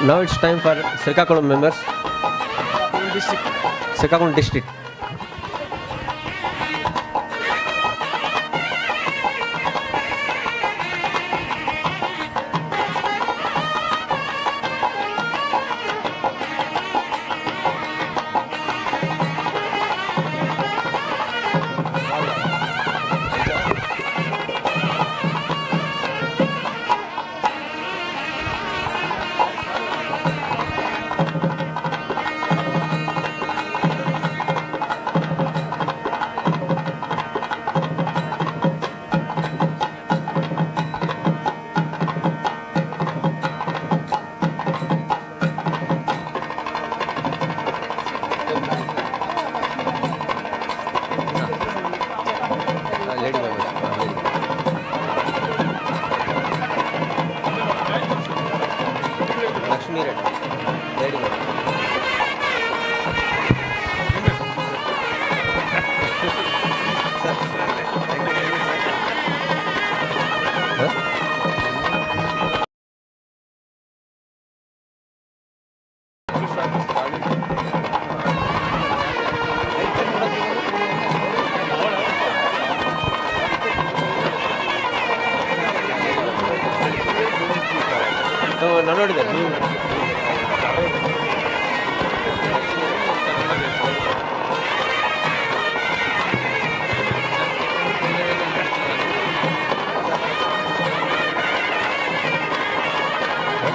Now it's time for Srikakulam members. Srikakulam district.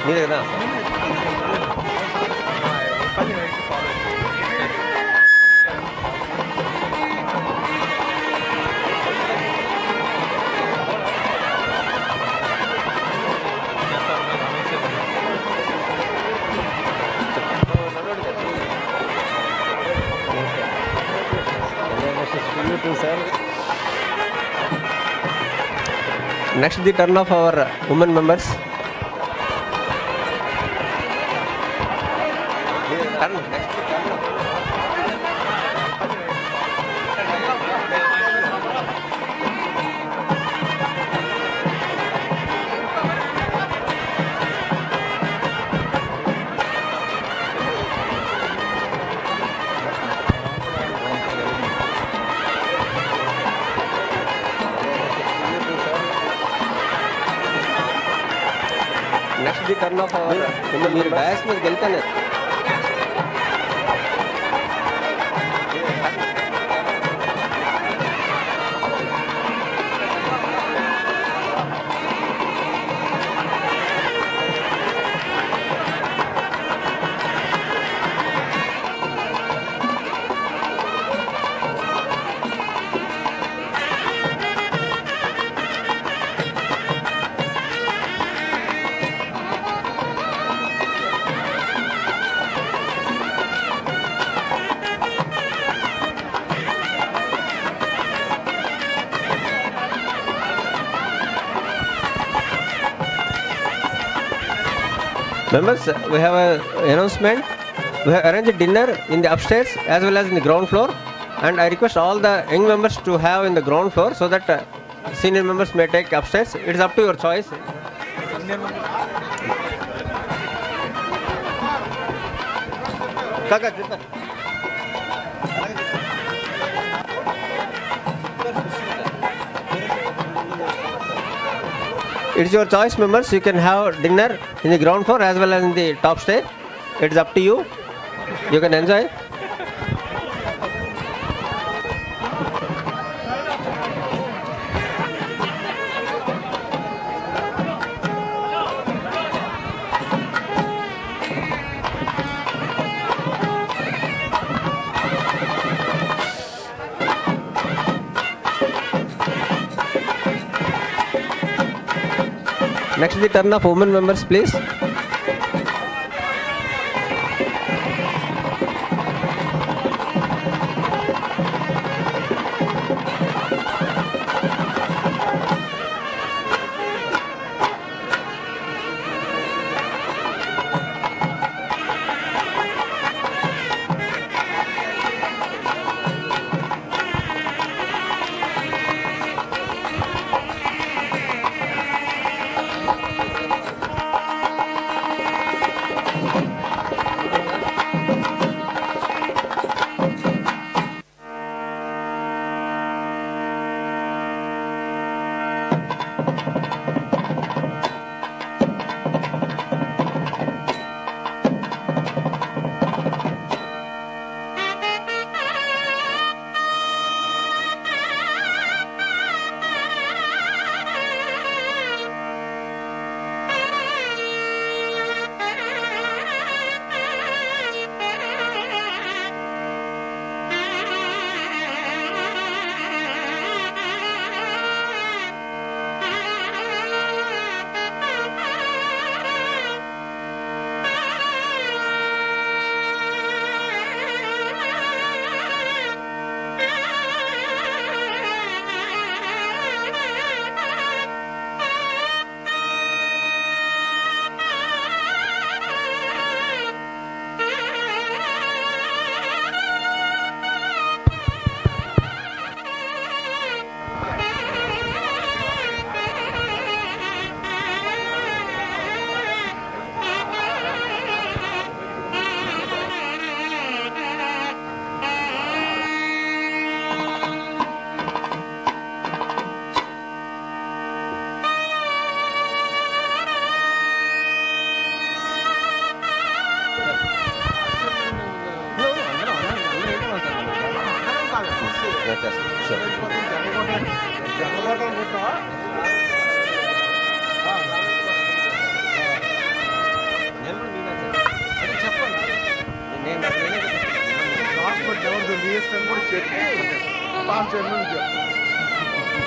ನೀರೇ too, sir. Next, the turn of our women members. Next, the turn of our women. మీరు dais మీదకి వెళ్తేనే members, we have an announcement. We have arranged a dinner in the upstairs as well as in the ground floor, and I request all the young members to have in the ground floor so that senior members may take upstairs. It is up to your choice. It's your choice, members. You can have dinner in the ground floor as well as in the top stage. It's up to you. You can enjoy. Next, the turn of women members, please.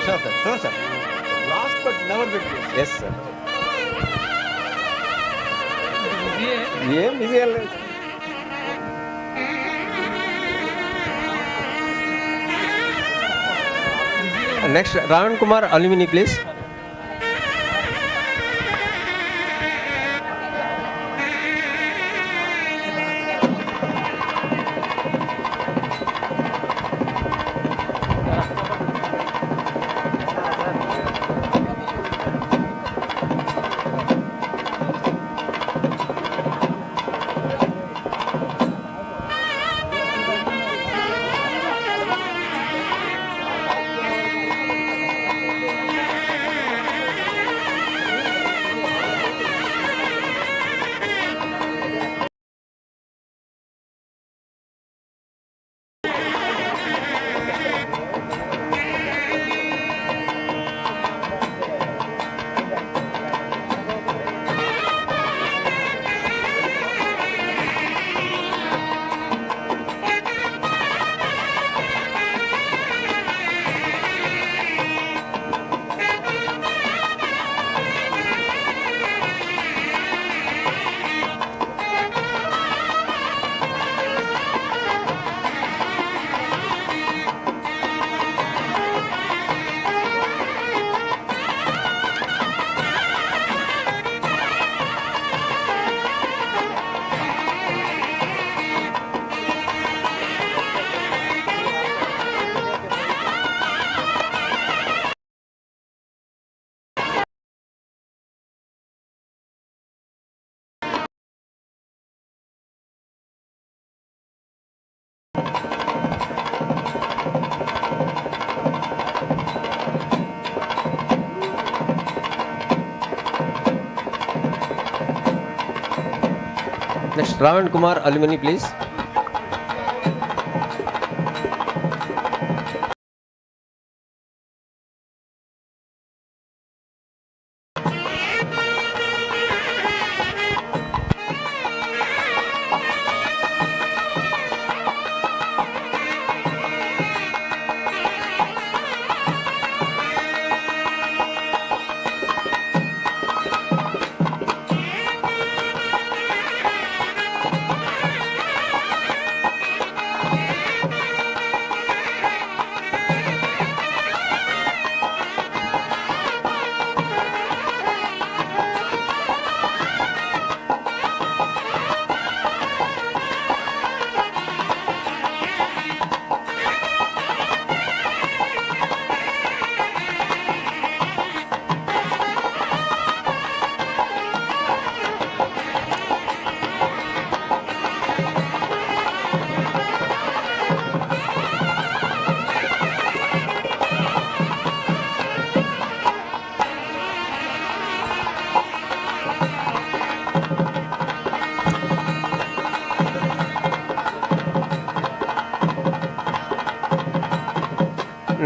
Sure, sir. Sure, sir. Last but never the least. Yes, sir. ఏం busy లేదు. Next, Ravan Kumar, alumni, please. Next, Ravan Kumar, alumni, please.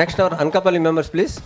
Next, our Ankapalli members, please.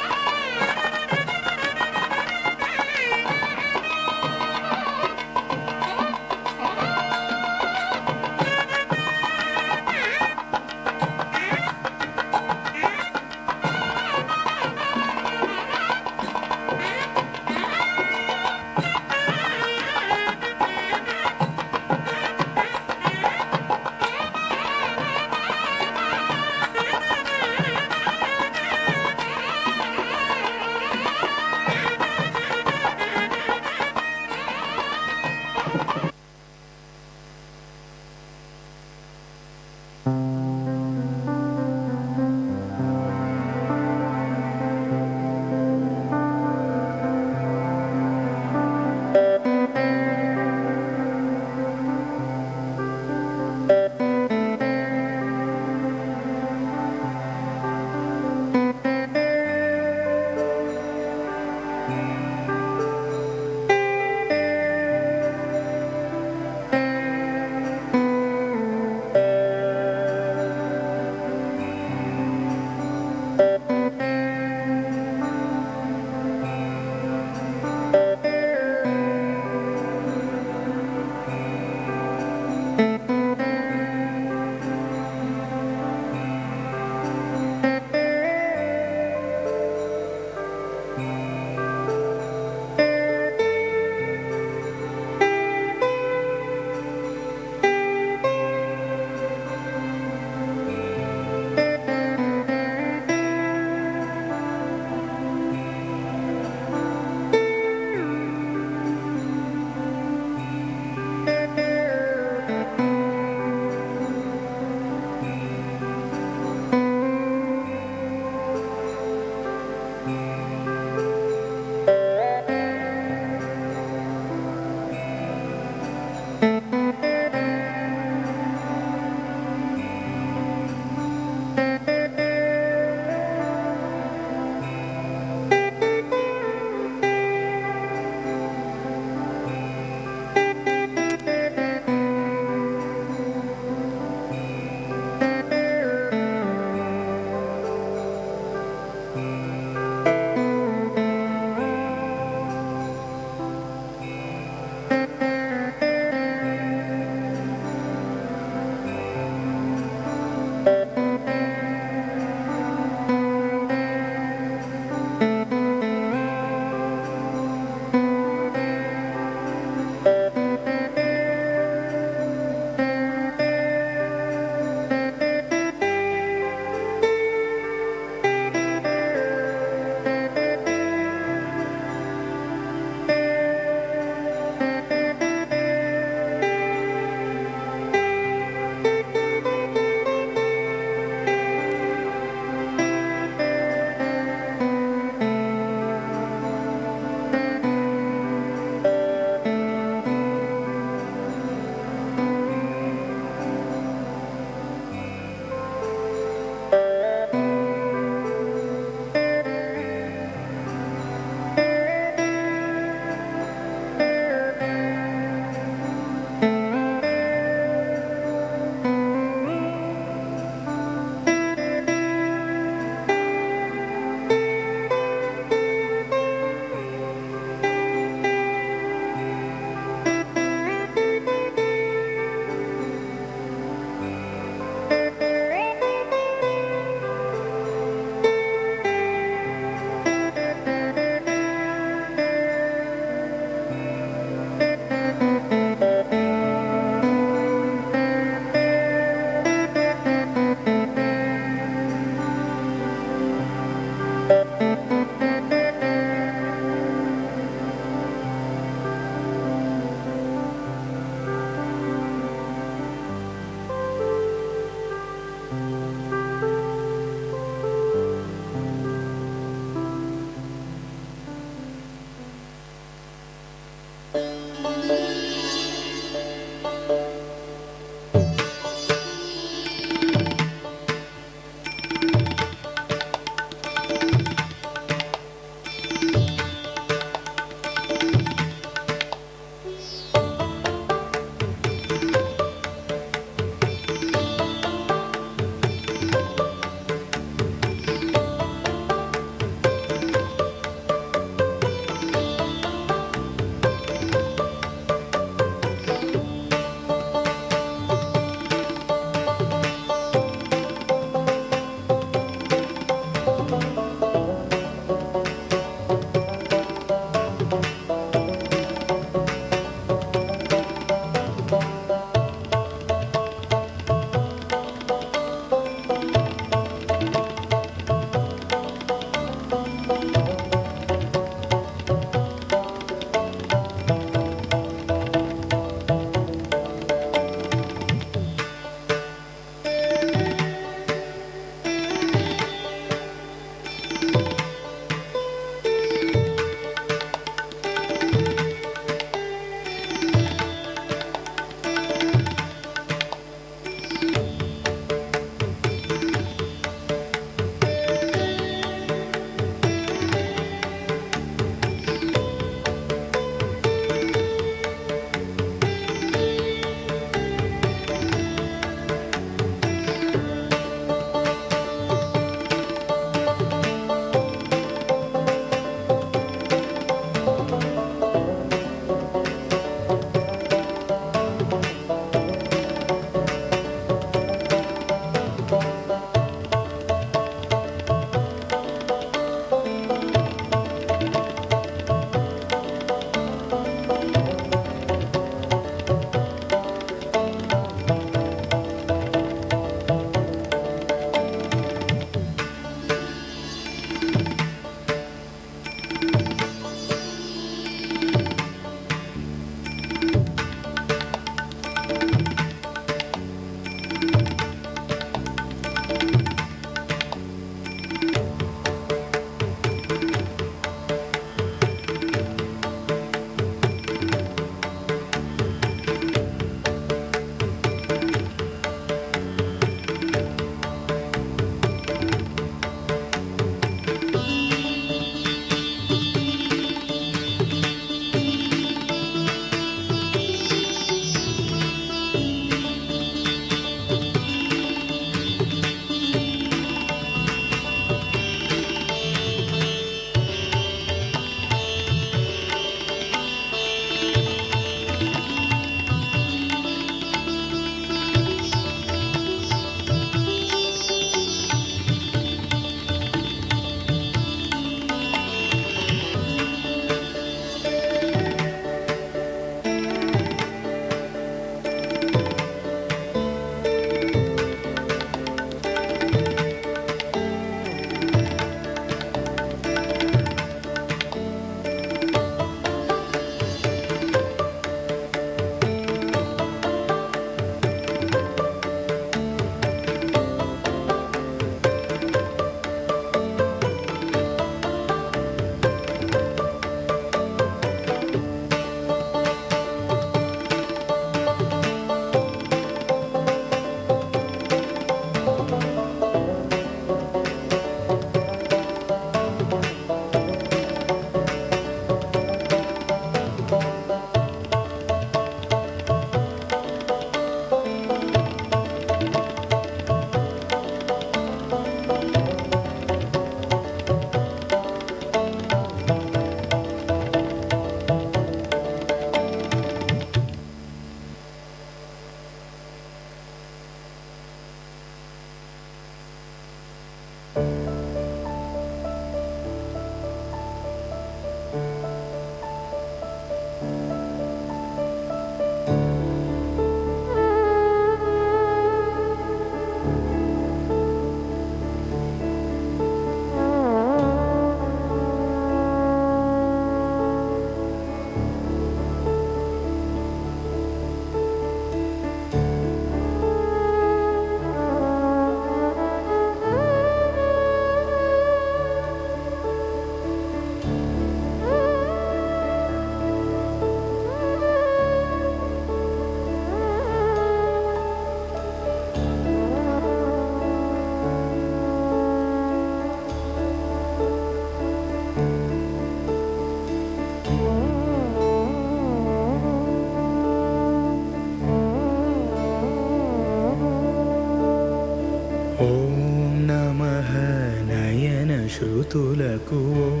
స్మృతులకు ఓం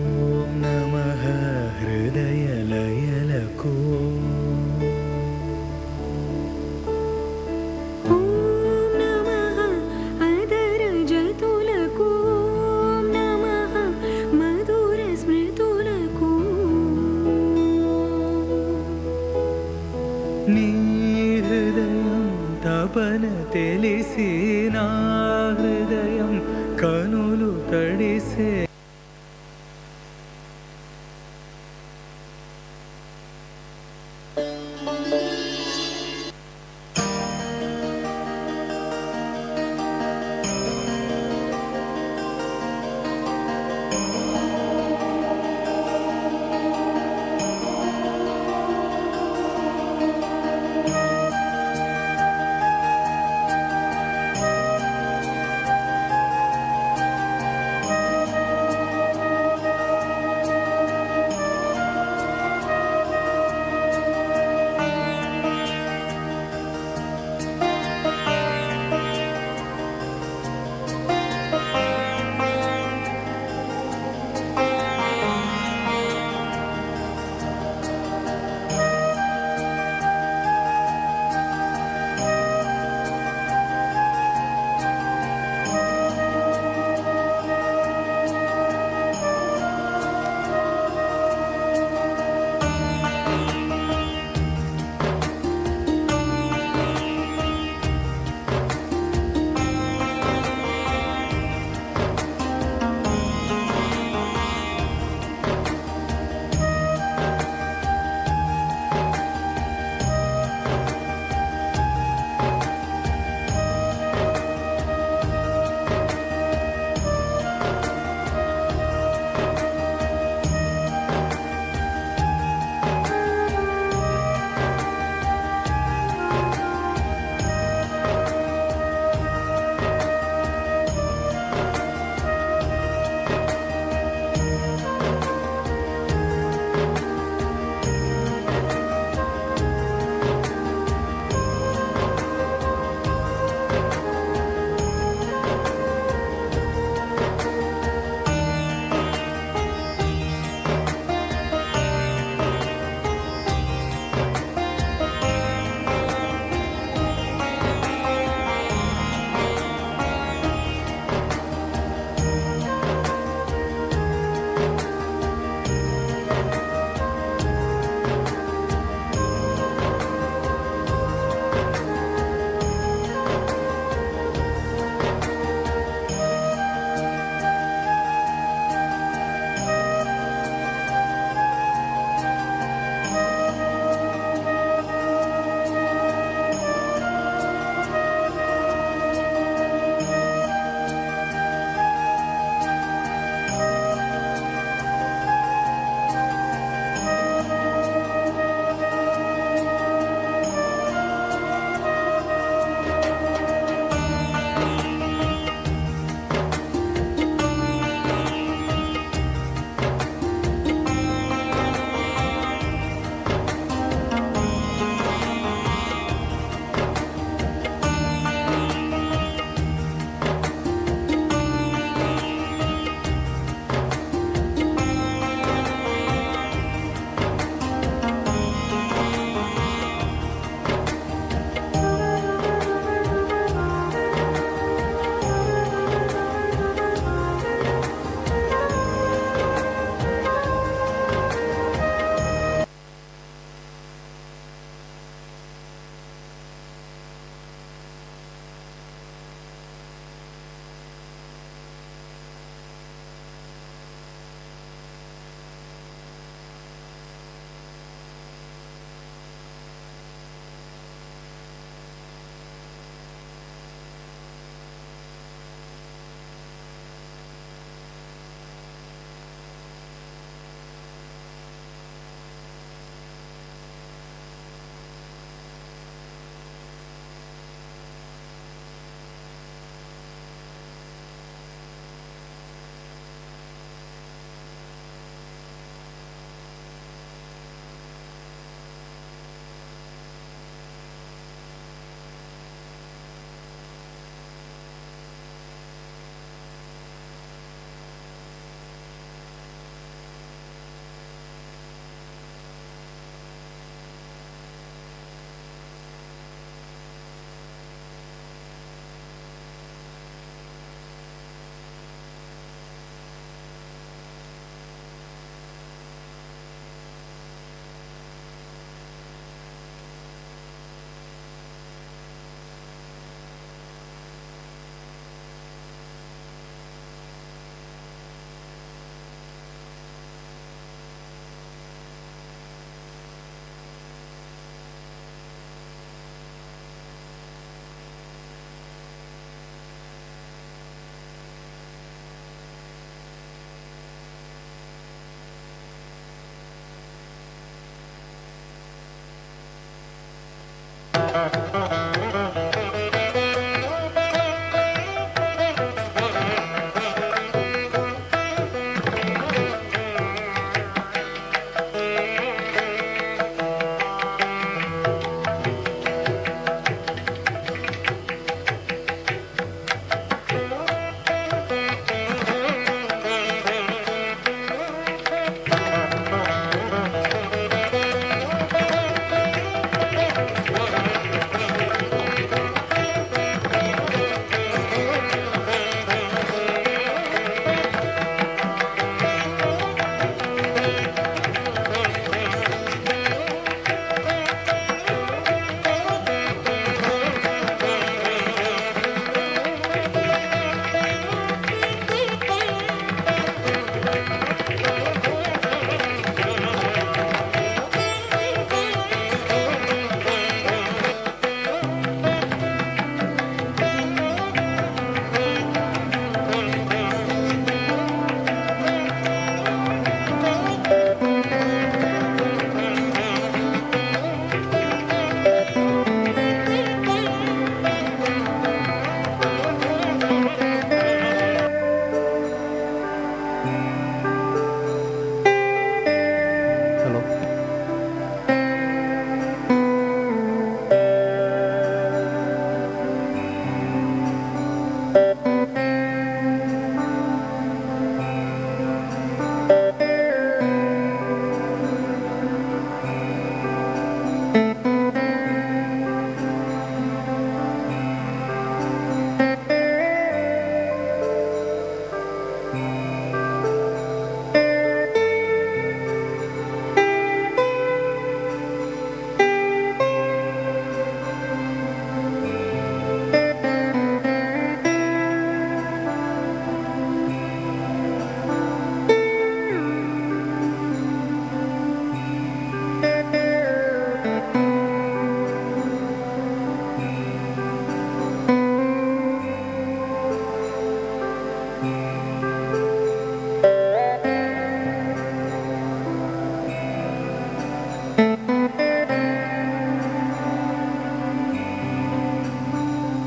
నమః హృదయ లయలకు నీ హృదయం తపన తెలిసి నా హృదయం కనులు తడిసే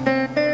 Thank you.